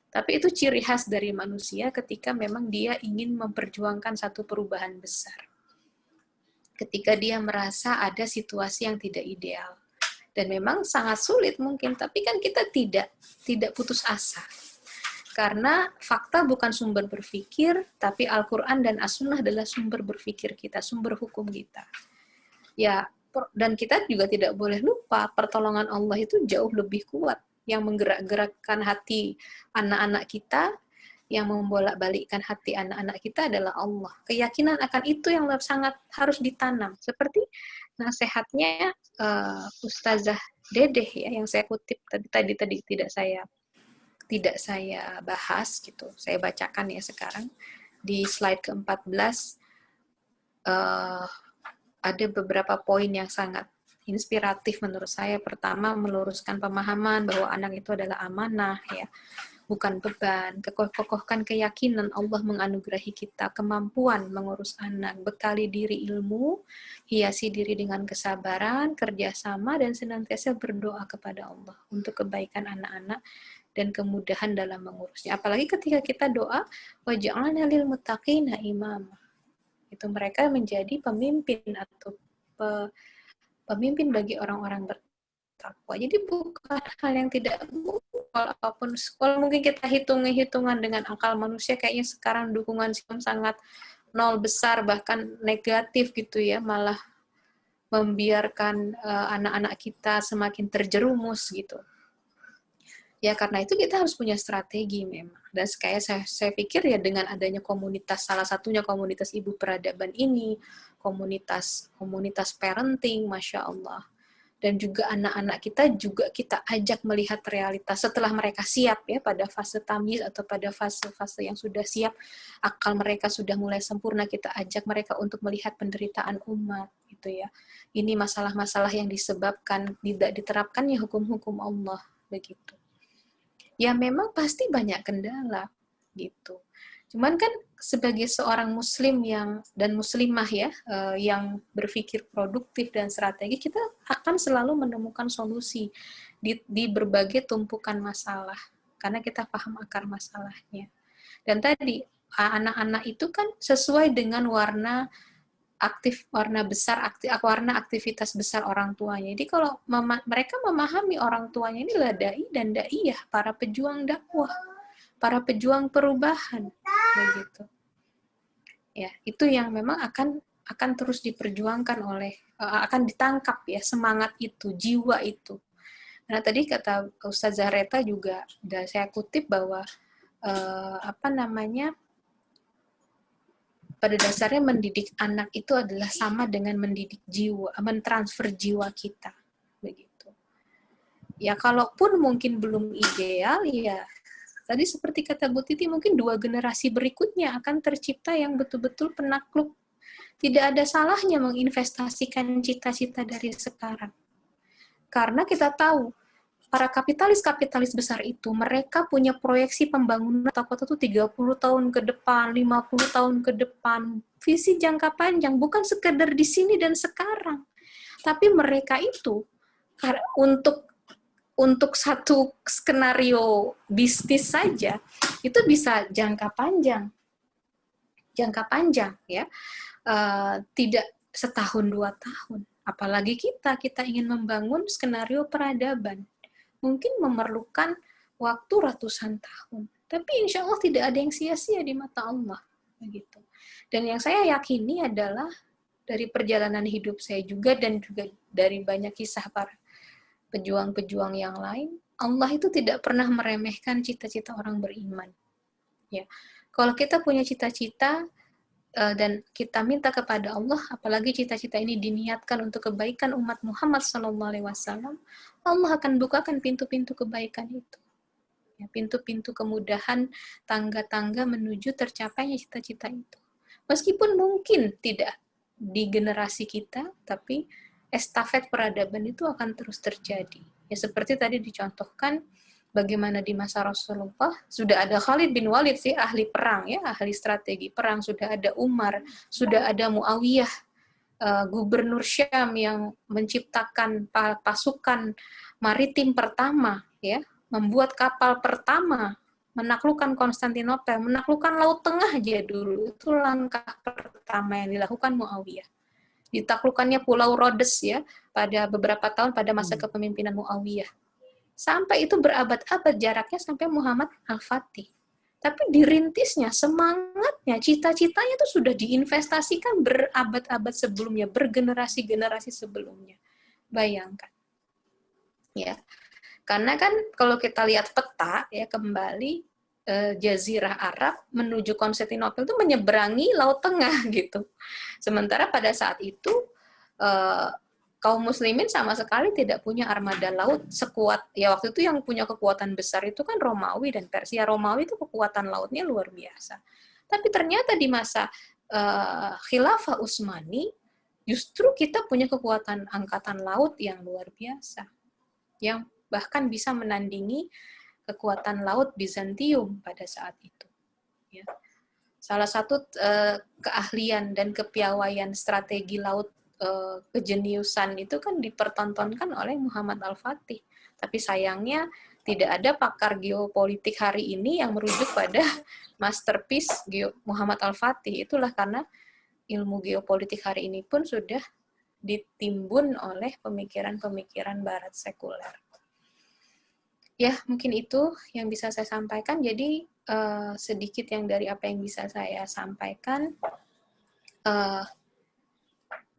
Tapi itu ciri khas dari manusia ketika memang dia ingin memperjuangkan satu perubahan besar. Ketika dia merasa ada situasi yang tidak ideal. Dan memang sangat sulit mungkin, tapi kan kita tidak putus asa. Karena fakta bukan sumber berpikir, tapi Al-Quran dan As-Sunnah adalah sumber berpikir kita, sumber hukum kita. Ya, dan kita juga tidak boleh lupa, pertolongan Allah itu jauh lebih kuat. Yang menggerak-gerakkan hati anak-anak kita, yang membolak-balikkan hati anak-anak kita adalah Allah. Keyakinan akan itu yang sangat harus ditanam. Seperti nasihatnya Ustazah Dedeh ya, yang saya kutip tadi tidak saya bahas gitu. Saya bacakan ya sekarang di slide ke-14 ada beberapa poin yang sangat inspiratif menurut saya. Pertama, meluruskan pemahaman bahwa anak itu adalah amanah ya, bukan beban. Kokohkan keyakinan Allah menganugerahi kita kemampuan mengurus anak, bekali diri ilmu, hiasi diri dengan kesabaran, kerjasama, dan senantiasa berdoa kepada Allah untuk kebaikan anak-anak dan kemudahan dalam mengurusnya. Apalagi ketika kita doa, waj'alna lil muttaqina imama. Itu mereka menjadi pemimpin atau pemimpin bagi orang-orang bertakwa. Jadi bukan hal yang tidak apapun. Kalau mungkin kita hitungan dengan akal manusia, kayaknya sekarang dukungan Islam sangat nol besar, bahkan negatif gitu ya, malah membiarkan anak-anak kita semakin terjerumus gitu. Ya karena itu kita harus punya strategi memang. Dan kayak saya pikir ya dengan adanya komunitas, salah satunya komunitas ibu peradaban ini, komunitas parenting, Masya Allah. Dan juga anak-anak kita juga kita ajak melihat realitas setelah mereka siap ya pada fase tamyiz atau pada fase-fase yang sudah siap, akal mereka sudah mulai sempurna, kita ajak mereka untuk melihat penderitaan umat gitu ya. Ini masalah-masalah yang disebabkan tidak diterapkannya hukum-hukum Allah begitu. Ya memang pasti banyak kendala gitu. Cuman kan sebagai seorang muslim dan muslimah ya, yang berpikir produktif dan strategi, kita akan selalu menemukan solusi di berbagai tumpukan masalah karena kita paham akar masalahnya. Dan tadi anak-anak itu kan sesuai dengan warna aktivitas besar orang tuanya. Jadi kalau mereka memahami orang tuanya ini adalah dai dan daiyah, para pejuang dakwah, para pejuang perubahan, begitu. Ya, itu yang memang akan terus diperjuangkan akan ditangkap ya semangat itu, jiwa itu. Nah tadi kata Ustazah Reta juga, saya kutip bahwa pada dasarnya mendidik anak itu adalah sama dengan mendidik jiwa, mentransfer jiwa kita, begitu. Ya kalaupun mungkin belum ideal, ya tadi seperti kata Bu Titi, mungkin 2 generasi berikutnya akan tercipta yang betul-betul penakluk. Tidak ada salahnya menginvestasikan cita-cita dari sekarang. Karena kita tahu, para kapitalis besar itu, mereka punya proyeksi pembangunan kota itu 30 tahun ke depan, 50 tahun ke depan, visi jangka panjang, bukan sekedar di sini dan sekarang. Tapi mereka itu, untuk satu skenario bisnis saja, itu bisa jangka panjang ya, tidak setahun 2 tahun. Apalagi kita ingin membangun skenario peradaban. Mungkin memerlukan waktu ratusan tahun. Tapi insya Allah tidak ada yang sia-sia di mata Allah. Begitu. Dan yang saya yakini adalah dari perjalanan hidup saya juga dan juga dari banyak kisah para pejuang-pejuang yang lain, Allah itu tidak pernah meremehkan cita-cita orang beriman. Ya. Kalau kita punya cita-cita dan kita minta kepada Allah, apalagi cita-cita ini diniatkan untuk kebaikan umat Muhammad SAW, Allah akan bukakan pintu-pintu kebaikan itu. Ya, pintu-pintu kemudahan, tangga-tangga menuju tercapainya cita-cita itu. Meskipun mungkin tidak di generasi kita, tapi estafet peradaban itu akan terus terjadi. Ya seperti tadi dicontohkan, bagaimana di masa Rasulullah sudah ada Khalid bin Walid sih, ahli perang ya, ahli strategi perang, sudah ada Umar, sudah ada Muawiyah, gubernur Syam yang menciptakan pasukan maritim pertama ya, membuat kapal pertama, menaklukkan Konstantinopel, menaklukkan Laut Tengah aja dulu, itu langkah pertama yang dilakukan Muawiyah. Ditaklukkannya Pulau Rhodes ya pada beberapa tahun pada masa kepemimpinan Muawiyah. Sampai itu berabad-abad jaraknya sampai Muhammad Al-Fatih. Tapi dirintisnya, semangatnya, cita-citanya itu sudah diinvestasikan berabad-abad sebelumnya, bergenerasi-generasi sebelumnya. Bayangkan. Ya. Karena kan kalau kita lihat peta ya kembali Jazirah Arab menuju Konstantinopel itu menyeberangi Laut Tengah gitu. Sementara pada saat itu kaum muslimin sama sekali tidak punya armada laut sekuat, ya waktu itu yang punya kekuatan besar itu kan Romawi dan Persia. Romawi itu kekuatan lautnya luar biasa. Tapi ternyata di masa Khilafah Utsmani justru kita punya kekuatan angkatan laut yang luar biasa. Yang bahkan bisa menandingi kekuatan laut Bizantium pada saat itu. Ya. Salah satu keahlian dan kepiawaian strategi laut kejeniusan itu kan dipertontonkan oleh Muhammad Al-Fatih. Tapi sayangnya tidak ada pakar geopolitik hari ini yang merujuk pada masterpiece Muhammad Al-Fatih. Itulah karena ilmu geopolitik hari ini pun sudah ditimbun oleh pemikiran-pemikiran barat sekuler. Ya, mungkin itu yang bisa saya sampaikan. Jadi, sedikit yang dari apa yang bisa saya sampaikan.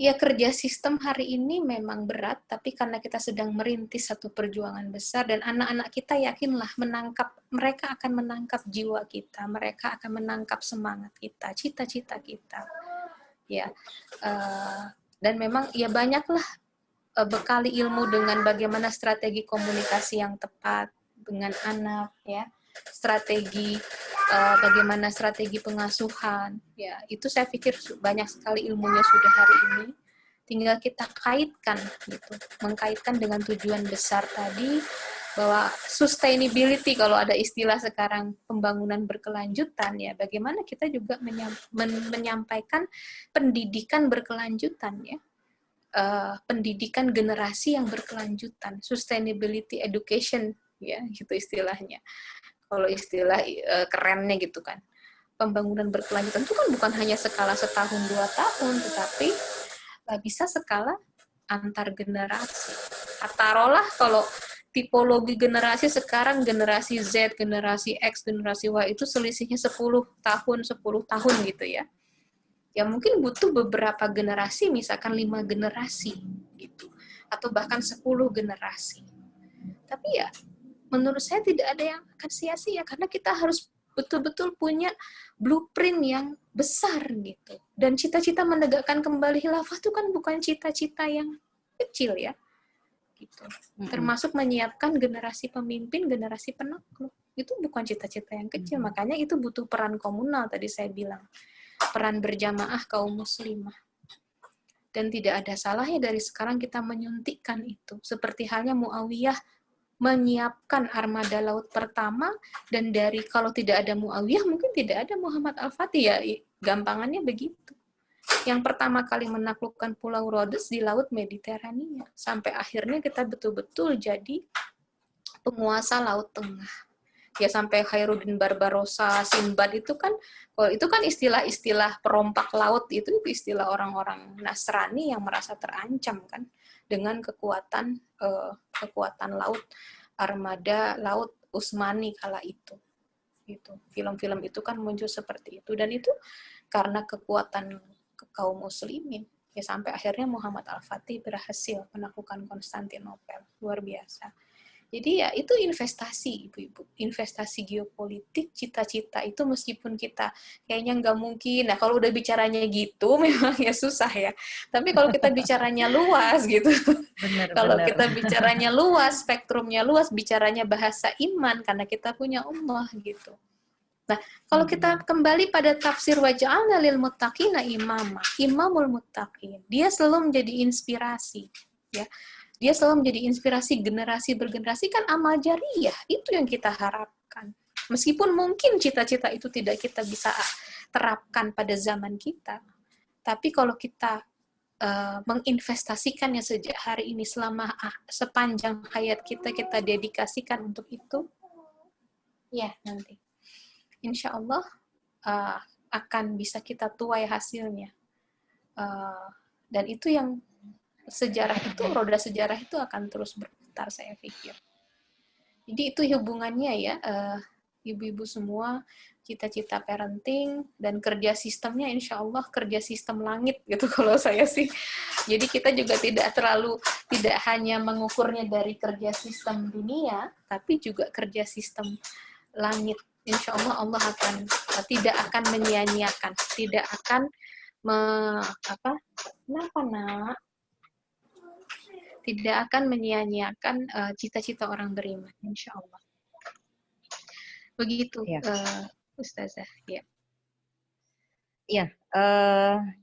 Ya, kerja sistem hari ini memang berat, tapi karena kita sedang merintis satu perjuangan besar, dan anak-anak kita yakinlah mereka akan menangkap jiwa kita, mereka akan menangkap semangat kita, cita-cita kita. Ya, dan memang ya banyaklah bekali ilmu dengan bagaimana strategi komunikasi yang tepat dengan anak, ya, strategi bagaimana strategi pengasuhan, ya itu saya pikir banyak sekali ilmunya sudah hari ini. Tinggal kita kaitkan, gitu, mengkaitkan dengan tujuan besar tadi bahwa sustainability, kalau ada istilah sekarang pembangunan berkelanjutan, ya bagaimana kita juga menyampaikan pendidikan berkelanjutan, ya. Pendidikan generasi yang berkelanjutan, sustainability education, ya gitu istilahnya. Kalau istilah kerennya gitu kan, pembangunan berkelanjutan itu kan bukan hanya skala setahun 2 tahun, tetapi bisa skala antar generasi. Taruhlah kalau tipologi generasi sekarang, generasi Z, generasi X, generasi Y itu selisihnya 10 tahun gitu ya. Ya mungkin butuh beberapa generasi, misalkan 5 generasi gitu, atau bahkan 10 generasi. Tapi ya menurut saya tidak ada yang akan sia-sia, karena kita harus betul-betul punya blueprint yang besar gitu. Dan cita-cita menegakkan kembali khilafah itu kan bukan cita-cita yang kecil, ya gitu. Termasuk menyiapkan generasi pemimpin, generasi penakluk, itu bukan cita-cita yang kecil. Makanya itu butuh peran komunal, tadi saya bilang, peran berjamaah kaum muslimah. Dan tidak ada salahnya dari sekarang kita menyuntikkan itu. Seperti halnya Muawiyah menyiapkan armada laut pertama, dan dari kalau tidak ada Muawiyah mungkin tidak ada Muhammad Al-Fatih, ya gampangannya begitu. Yang pertama kali menaklukkan Pulau Rhodes di Laut Mediterania, sampai akhirnya kita betul-betul jadi penguasa Laut Tengah. Ya sampai Khairuddin Barbarossa, Sinbad itu kan istilah-istilah perompak laut, itu istilah orang-orang Nasrani yang merasa terancam kan dengan kekuatan laut, armada laut Utsmani kala itu. Gitu. Film-film itu kan muncul seperti itu, dan itu karena kekuatan kaum muslimin. Ya sampai akhirnya Muhammad Al-Fatih berhasil menaklukkan Konstantinopel. Luar biasa. Jadi ya itu investasi, ibu-ibu, investasi geopolitik, cita-cita itu meskipun kita kayaknya nggak mungkin. Nah kalau udah bicaranya gitu memang ya susah ya. Tapi kalau kita bicaranya luas gitu, kalau kita bicaranya luas, spektrumnya luas, bicaranya bahasa iman karena kita punya Allah gitu. Nah kalau kita kembali pada tafsir waja'alna lil muttaqina imama, imamul muttaqin, dia selalu menjadi inspirasi, ya. Dia selalu menjadi inspirasi generasi bergenerasi, kan amal jariyah, itu yang kita harapkan. Meskipun mungkin cita-cita itu tidak kita bisa terapkan pada zaman kita, tapi kalau kita menginvestasikannya sejak hari ini, sepanjang hayat kita dedikasikan untuk itu, ya nanti insya Allah akan bisa kita tuai hasilnya. Dan itu yang roda sejarah itu akan terus berputar, saya pikir. Jadi itu hubungannya ya, ibu-ibu semua, cita-cita parenting dan kerja sistemnya, insya Allah kerja sistem langit gitu kalau saya sih. Jadi kita juga tidak hanya mengukurnya dari kerja sistem dunia, tapi juga kerja sistem langit. Insya Allah Allah tidak akan menyia-nyiakan, tidak akan tidak akan menyia-nyiakan cita-cita orang beriman, insya Allah. Begitu, ya. Ustazah. Ya. Iya,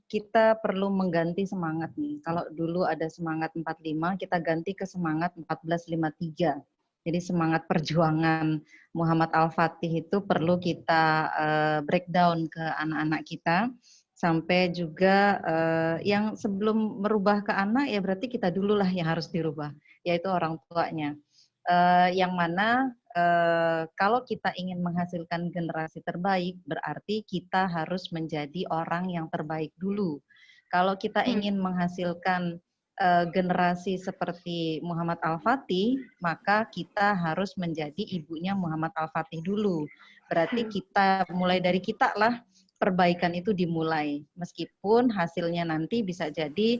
kita perlu mengganti semangat nih. Kalau dulu ada semangat 45, kita ganti ke semangat 1453. Jadi semangat perjuangan Muhammad Al-Fatih itu perlu kita breakdown ke anak-anak kita. Sampai juga yang sebelum merubah ke anak, ya berarti kita dululah yang harus dirubah, yaitu orang tuanya. Yang mana kalau kita ingin menghasilkan generasi terbaik, berarti kita harus menjadi orang yang terbaik dulu. Kalau kita ingin menghasilkan generasi seperti Muhammad Al-Fatih, maka kita harus menjadi ibunya Muhammad Al-Fatih dulu. Berarti kita mulai dari kita lah. perbaikan itu dimulai, meskipun hasilnya nanti bisa jadi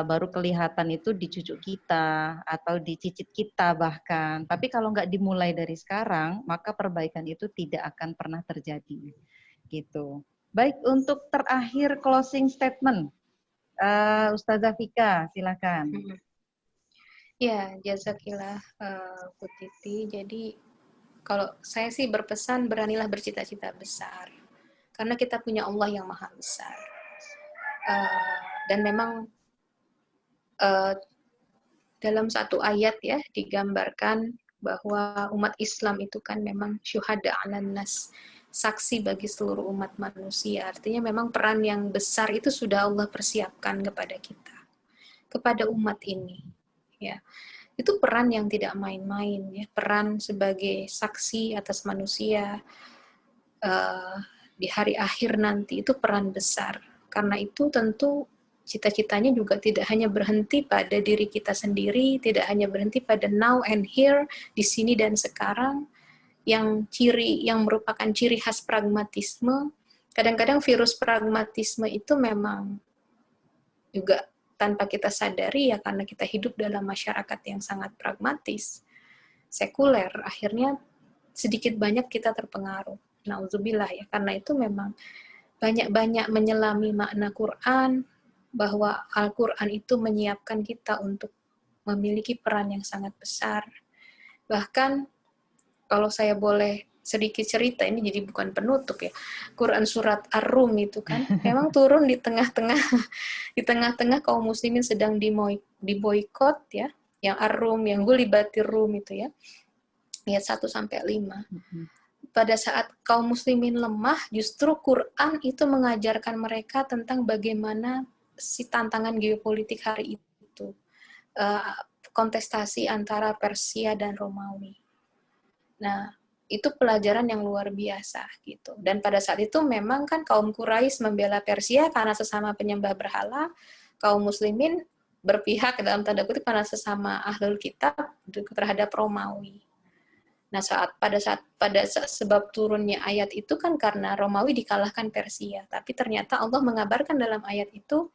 baru kelihatan itu di cucu kita atau di cicit kita bahkan. Tapi kalau nggak dimulai dari sekarang, maka perbaikan itu tidak akan pernah terjadi. Gitu. Baik, untuk terakhir closing statement, Ustazah Vika, silakan. Ya, jazakillah Bu Titi. Jadi kalau saya sih berpesan, beranilah bercita-cita besar. Karena kita punya Allah yang maha besar. Dan memang dalam satu ayat ya digambarkan bahwa umat Islam itu kan memang syuhada 'alan nas, saksi bagi seluruh umat manusia. Artinya memang peran yang besar itu sudah Allah persiapkan kepada kita, kepada umat ini. Ya, itu peran yang tidak main-main ya, peran sebagai saksi atas manusia di hari akhir nanti itu peran besar. Karena itu tentu cita-citanya juga tidak hanya berhenti pada diri kita sendiri, tidak hanya berhenti pada now and here, di sini dan sekarang, yang merupakan ciri khas pragmatisme. Kadang-kadang virus pragmatisme itu memang juga tanpa kita sadari ya, karena kita hidup dalam masyarakat yang sangat pragmatis, sekuler, akhirnya sedikit banyak kita terpengaruh. Nauzubillah ya, karena itu memang banyak-banyak menyelami makna Quran, bahwa Al-Quran itu menyiapkan kita untuk memiliki peran yang sangat besar. Bahkan kalau saya boleh sedikit cerita, ini jadi bukan penutup ya, Quran surat Ar-Rum itu kan memang turun di tengah-tengah kaum muslimin sedang diboikot ya, yang Ar-Rum, yang Gulibatir Rum itu ya, ayat 1-5. Pada saat kaum muslimin lemah, justru Quran itu mengajarkan mereka tentang bagaimana si tantangan geopolitik hari itu, kontestasi antara Persia dan Romawi. Nah, itu pelajaran yang luar biasa gitu. Dan pada saat itu memang kan kaum Quraisy membela Persia karena sesama penyembah berhala, kaum muslimin berpihak dalam tanda kutip karena sesama ahlul kitab terhadap Romawi. Nah, pada saat sebab turunnya ayat itu kan karena Romawi dikalahkan Persia, tapi ternyata Allah mengabarkan dalam ayat itu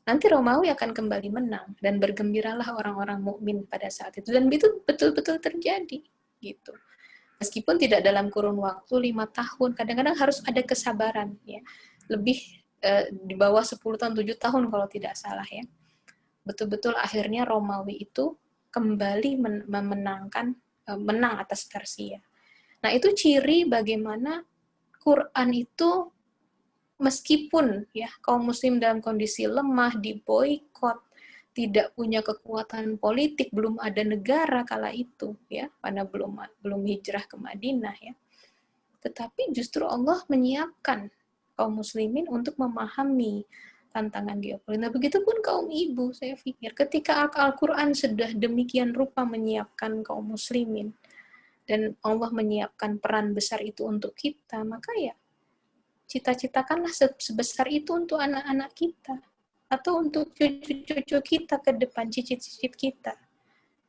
nanti Romawi akan kembali menang dan bergembiralah orang-orang mukmin pada saat itu, dan itu betul-betul terjadi gitu. Meskipun tidak dalam kurun waktu 5 tahun, kadang-kadang harus ada kesabaran ya. Lebih di bawah 10 tahun, 7 tahun kalau tidak salah ya. Betul-betul akhirnya Romawi itu kembali menang atas Persia. Nah, itu ciri bagaimana Quran itu meskipun ya kaum muslim dalam kondisi lemah, diboikot, tidak punya kekuatan politik, belum ada negara kala itu ya, karena belum hijrah ke Madinah ya. Tetapi justru Allah menyiapkan kaum muslimin untuk memahami tantangan geopolitik. Nah, begitupun kaum ibu, saya pikir ketika Al-Quran sudah demikian rupa menyiapkan kaum muslimin, dan Allah menyiapkan peran besar itu untuk kita, maka ya cita-citakanlah sebesar itu untuk anak-anak kita, atau untuk cucu-cucu kita ke depan, cicit-cicit kita.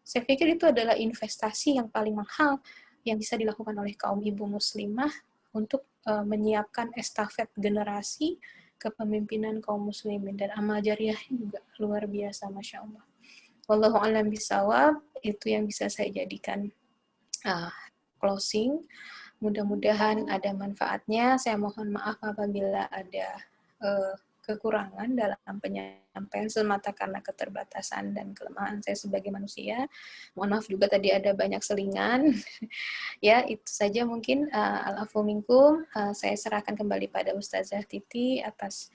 Saya pikir itu adalah investasi yang paling mahal yang bisa dilakukan oleh kaum ibu muslimah untuk menyiapkan estafet generasi kepemimpinan kaum muslimin, dan amal jariahnya juga luar biasa, Masya Allah. Wallahu a'lam bishawab, itu yang bisa saya jadikan closing. Mudah-mudahan ada manfaatnya. Saya mohon maaf apabila ada kekurangan dalam penyampaian semata karena keterbatasan dan kelemahan saya sebagai manusia. Mohon maaf juga tadi ada banyak selingan. Ya, itu saja mungkin. Al-afu minkum. Saya serahkan kembali pada Ustazah Titi atas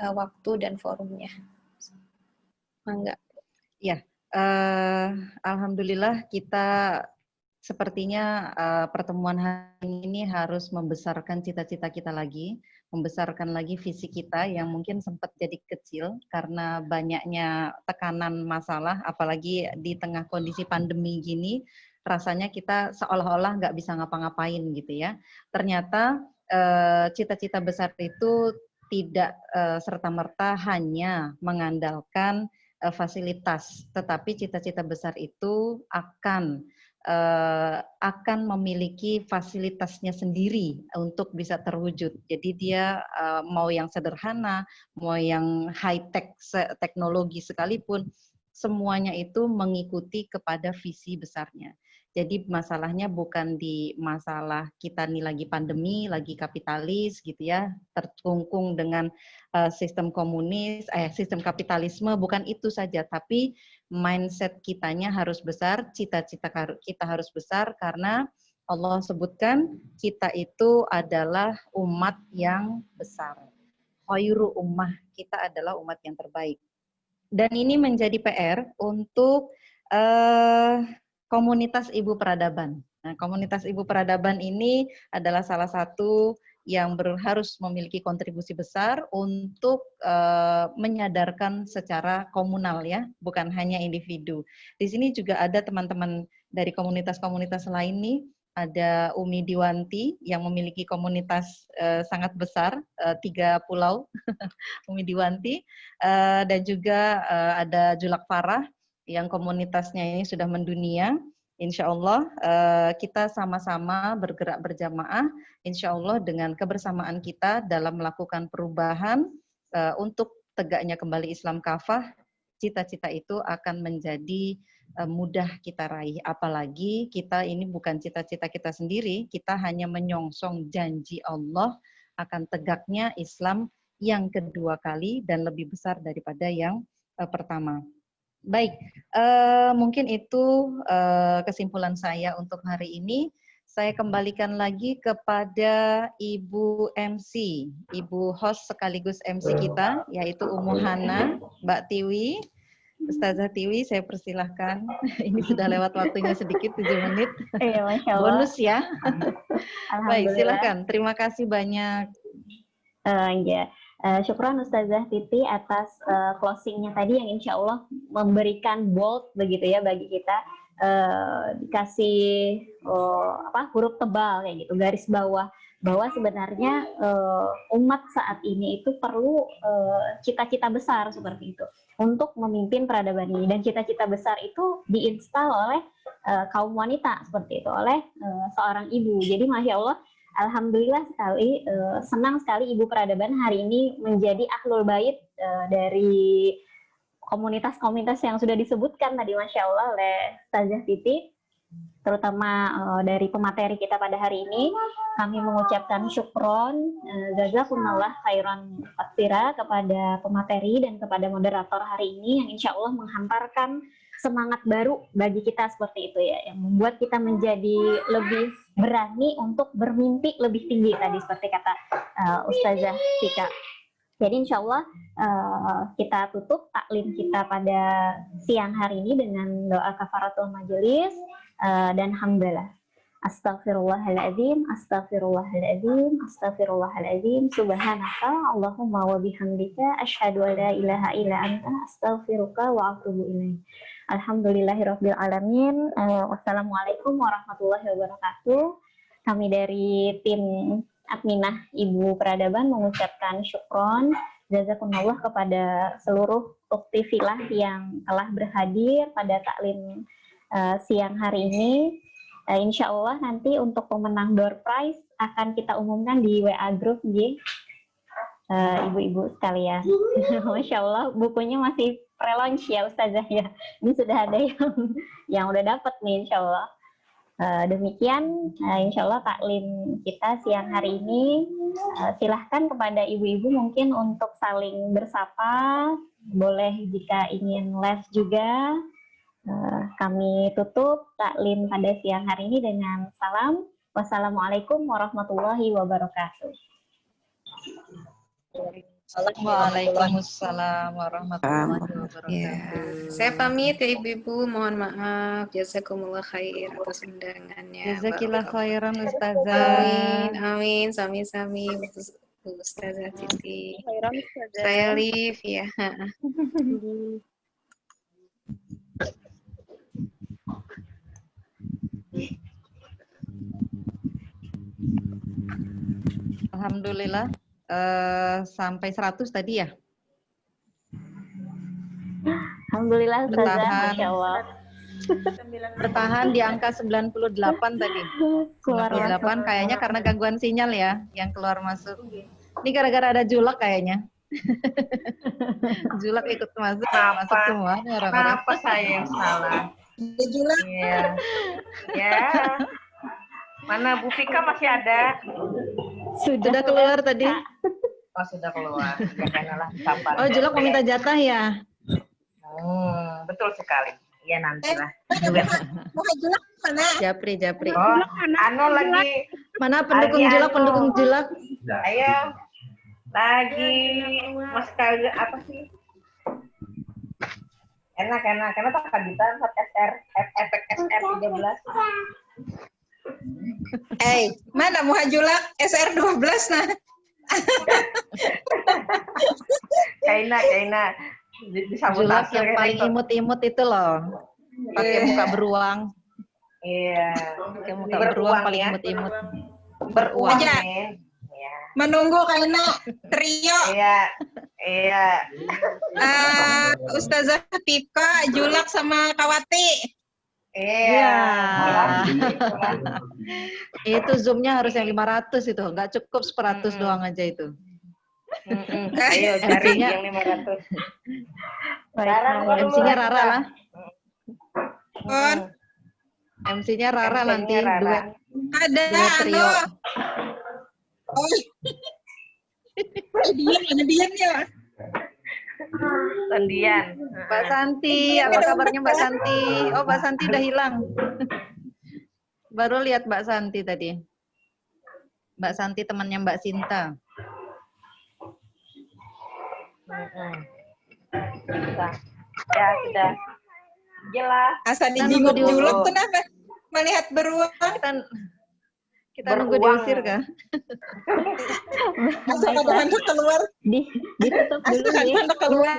waktu dan forumnya. Mangga. Ya, alhamdulillah kita sepertinya pertemuan hari ini harus membesarkan cita-cita kita lagi, membesarkan lagi visi kita yang mungkin sempat jadi kecil karena banyaknya tekanan masalah, apalagi di tengah kondisi pandemi gini, rasanya kita seolah-olah nggak bisa ngapa-ngapain gitu ya. Ternyata cita-cita besar itu tidak serta-merta hanya mengandalkan fasilitas, tetapi cita-cita besar itu akan akan memiliki fasilitasnya sendiri untuk bisa terwujud. Jadi dia mau yang sederhana, mau yang high-tech teknologi sekalipun, semuanya itu mengikuti kepada visi besarnya. Jadi masalahnya bukan di masalah kita nih lagi pandemi, lagi kapitalis gitu ya, terkungkung dengan sistem komunis, sistem kapitalisme, bukan itu saja, tapi mindset kitanya harus besar, cita-cita kita harus besar, karena Allah sebutkan kita itu adalah umat yang besar. Khairu ummah, kita adalah umat yang terbaik. Dan ini menjadi PR untuk komunitas ibu peradaban. Nah, komunitas ibu peradaban ini adalah salah satu yang harus memiliki kontribusi besar untuk menyadarkan secara komunal ya, bukan hanya individu. Di sini juga ada teman-teman dari komunitas-komunitas lain nih, ada Umi Diwanti yang memiliki komunitas sangat besar, 3 pulau, Umi Diwanti, dan juga ada Julak Farah yang komunitasnya ini sudah mendunia. Insya Allah kita sama-sama bergerak berjamaah, insya Allah dengan kebersamaan kita dalam melakukan perubahan untuk tegaknya kembali Islam kafah, cita-cita itu akan menjadi mudah kita raih. Apalagi kita ini bukan cita-cita kita sendiri, kita hanya menyongsong janji Allah akan tegaknya Islam yang kedua kali dan lebih besar daripada yang pertama. Baik, mungkin itu kesimpulan saya untuk hari ini. Saya kembalikan lagi kepada Ibu MC, Ibu host sekaligus MC kita, yaitu Ummu Hana, Mbak Tiwi, Ustazah Tiwi, saya persilahkan. Ini sudah lewat waktunya sedikit, 7 menit. Iya, Masya Allah. Bonus ya. Baik, silahkan. Terima kasih banyak. Ya. Syukran Ustazah Titi atas closingnya tadi yang insya Allah memberikan bold begitu ya bagi kita, dikasih huruf tebal kayak gitu, garis bawah bahwa sebenarnya umat saat ini itu perlu cita-cita besar seperti itu untuk memimpin peradaban ini, dan cita-cita besar itu diinstal oleh kaum wanita seperti itu, oleh seorang ibu. Jadi Masya Allah, alhamdulillah sekali, senang sekali Ibu Peradaban hari ini menjadi ahlul bait dari komunitas-komunitas yang sudah disebutkan tadi Masya Allah oleh Ustazah Titi, terutama dari pemateri kita pada hari ini. Kami mengucapkan syukron, jazakumullah khairan katsira kepada pemateri dan kepada moderator hari ini yang insya Allah menghantarkan semangat baru bagi kita seperti itu ya, yang membuat kita menjadi lebih berani untuk bermimpi lebih tinggi tadi seperti kata Ustazah Tika. Jadi insya Allah kita tutup taklim kita pada siang hari ini dengan doa kafaratul majelis dan hamdalah. Astaghfirullahaladzim, astaghfirullahaladzim, astaghfirullahaladzim, subhanaka Allahumma wa bihamdika asyhadu an la ilaha illa anta astaghfiruka wa atubu ilaik. Alhamdulillahirabbil alamin. Wassalamualaikum warahmatullahi wabarakatuh. Kami dari tim Adminah Ibu Peradaban mengucapkan syukron jazakumullah kepada seluruh ukti filah yang telah berhadir pada taklim siang hari ini. Insya Allah nanti untuk pemenang door prize akan kita umumkan di WA group J. Ibu-ibu sekalian. Masya Allah, bukunya masih pre-launch ya Ustazah ya. Ini sudah ada yang udah dapat nih insya Allah. Demikian insya Allah taklim kita siang hari ini. Silahkan kepada ibu-ibu mungkin untuk saling bersapa. Boleh jika ingin live juga. Kami tutup taklim pada siang hari ini dengan salam. Wassalamualaikum warahmatullahi wabarakatuh. Waalaikumsalam warahmatullahi wabarakatuh. Ya, saya pamit ya Ibu-ibu, mohon maaf. Jazakumullah khair atas undangannya. Jazakillah khairan Ustazah. Amin, amin, sami-sami Bu Ustazah Titi. Saya live ya. Alhamdulillah sampai 100 tadi ya. Alhamdulillah Ustazah, Masya Allah. Bertahan di angka 98 tadi. Keluar 98 masuk. kayaknya karena gangguan sinyal ya yang keluar masuk. Ini gara-gara ada julak kayaknya. Julak ikut masuk semua nih orang-orang. Kenapa saya yang salah? Iya. Ya. Mana Bu Vika masih ada? Sudah keluar tadi. Oh, sudah keluar. Ya karena kapan. Oh, julak mau minta jatah ya? Betul sekali. Iya nantilah. Mau julak mana? Japri. Oh, anu lagi. Mana pendukung Lagi julak, anu. pendukung julak? Ayo. Lagi Mas Kali apa sih? Enak. Karena tak kagitan efek SR 13. Mana mau julak SR 12 nah? Kaina. Julak yang paling imut-imut itu loh. Pakai muka beruang. Iya. Pakai muka beruang paling ya. imut-imut. Beruang. Aja. Iya. Menunggu karena trio Iya. Ustazah Tika, Julak sama Kawati. Iya. Itu zoomnya harus yang 500 itu. Nggak cukup 100 doang aja itu. Ayo cari MC-nya yang 500. MC-nya Rara lah. Kon, MC-nya Rara nanti duet ada trio. Diam ya. Tendian. Mbak Santi, apa kabarnya Mbak Santi? Oh, Mbak Santi udah hilang. Baru lihat Mbak Santi tadi. Mbak Santi temannya Mbak Sinta. Ya sudah. Jelas. Asal Kita dijinguk nunggu Julak diusir. kenapa? Melihat beruang. Kita nunggu diusir kah? Asal ada keluar. Ditutup dulu Asal ya. ada keluar.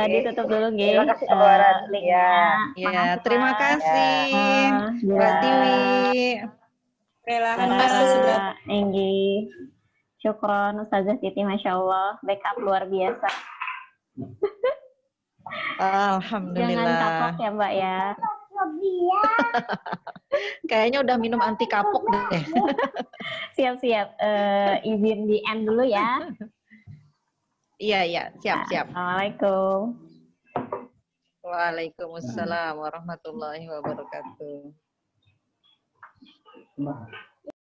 Ditutup dulu ya. Terima kasih keluaran. Linknya. Ya, terima kasih Mbak Tiwi. Terima kasih sudah. Enggi. Syukron Ustazah Titi, Masya Allah. Backup luar biasa. Jangan Alhamdulillah. kapok ya Mbak ya. Kayaknya udah minum anti kapok deh. Siap-siap. Izin di end dulu ya. Iya, siap. Assalamualaikum. Waalaikumsalam warahmatullahi wabarakatuh.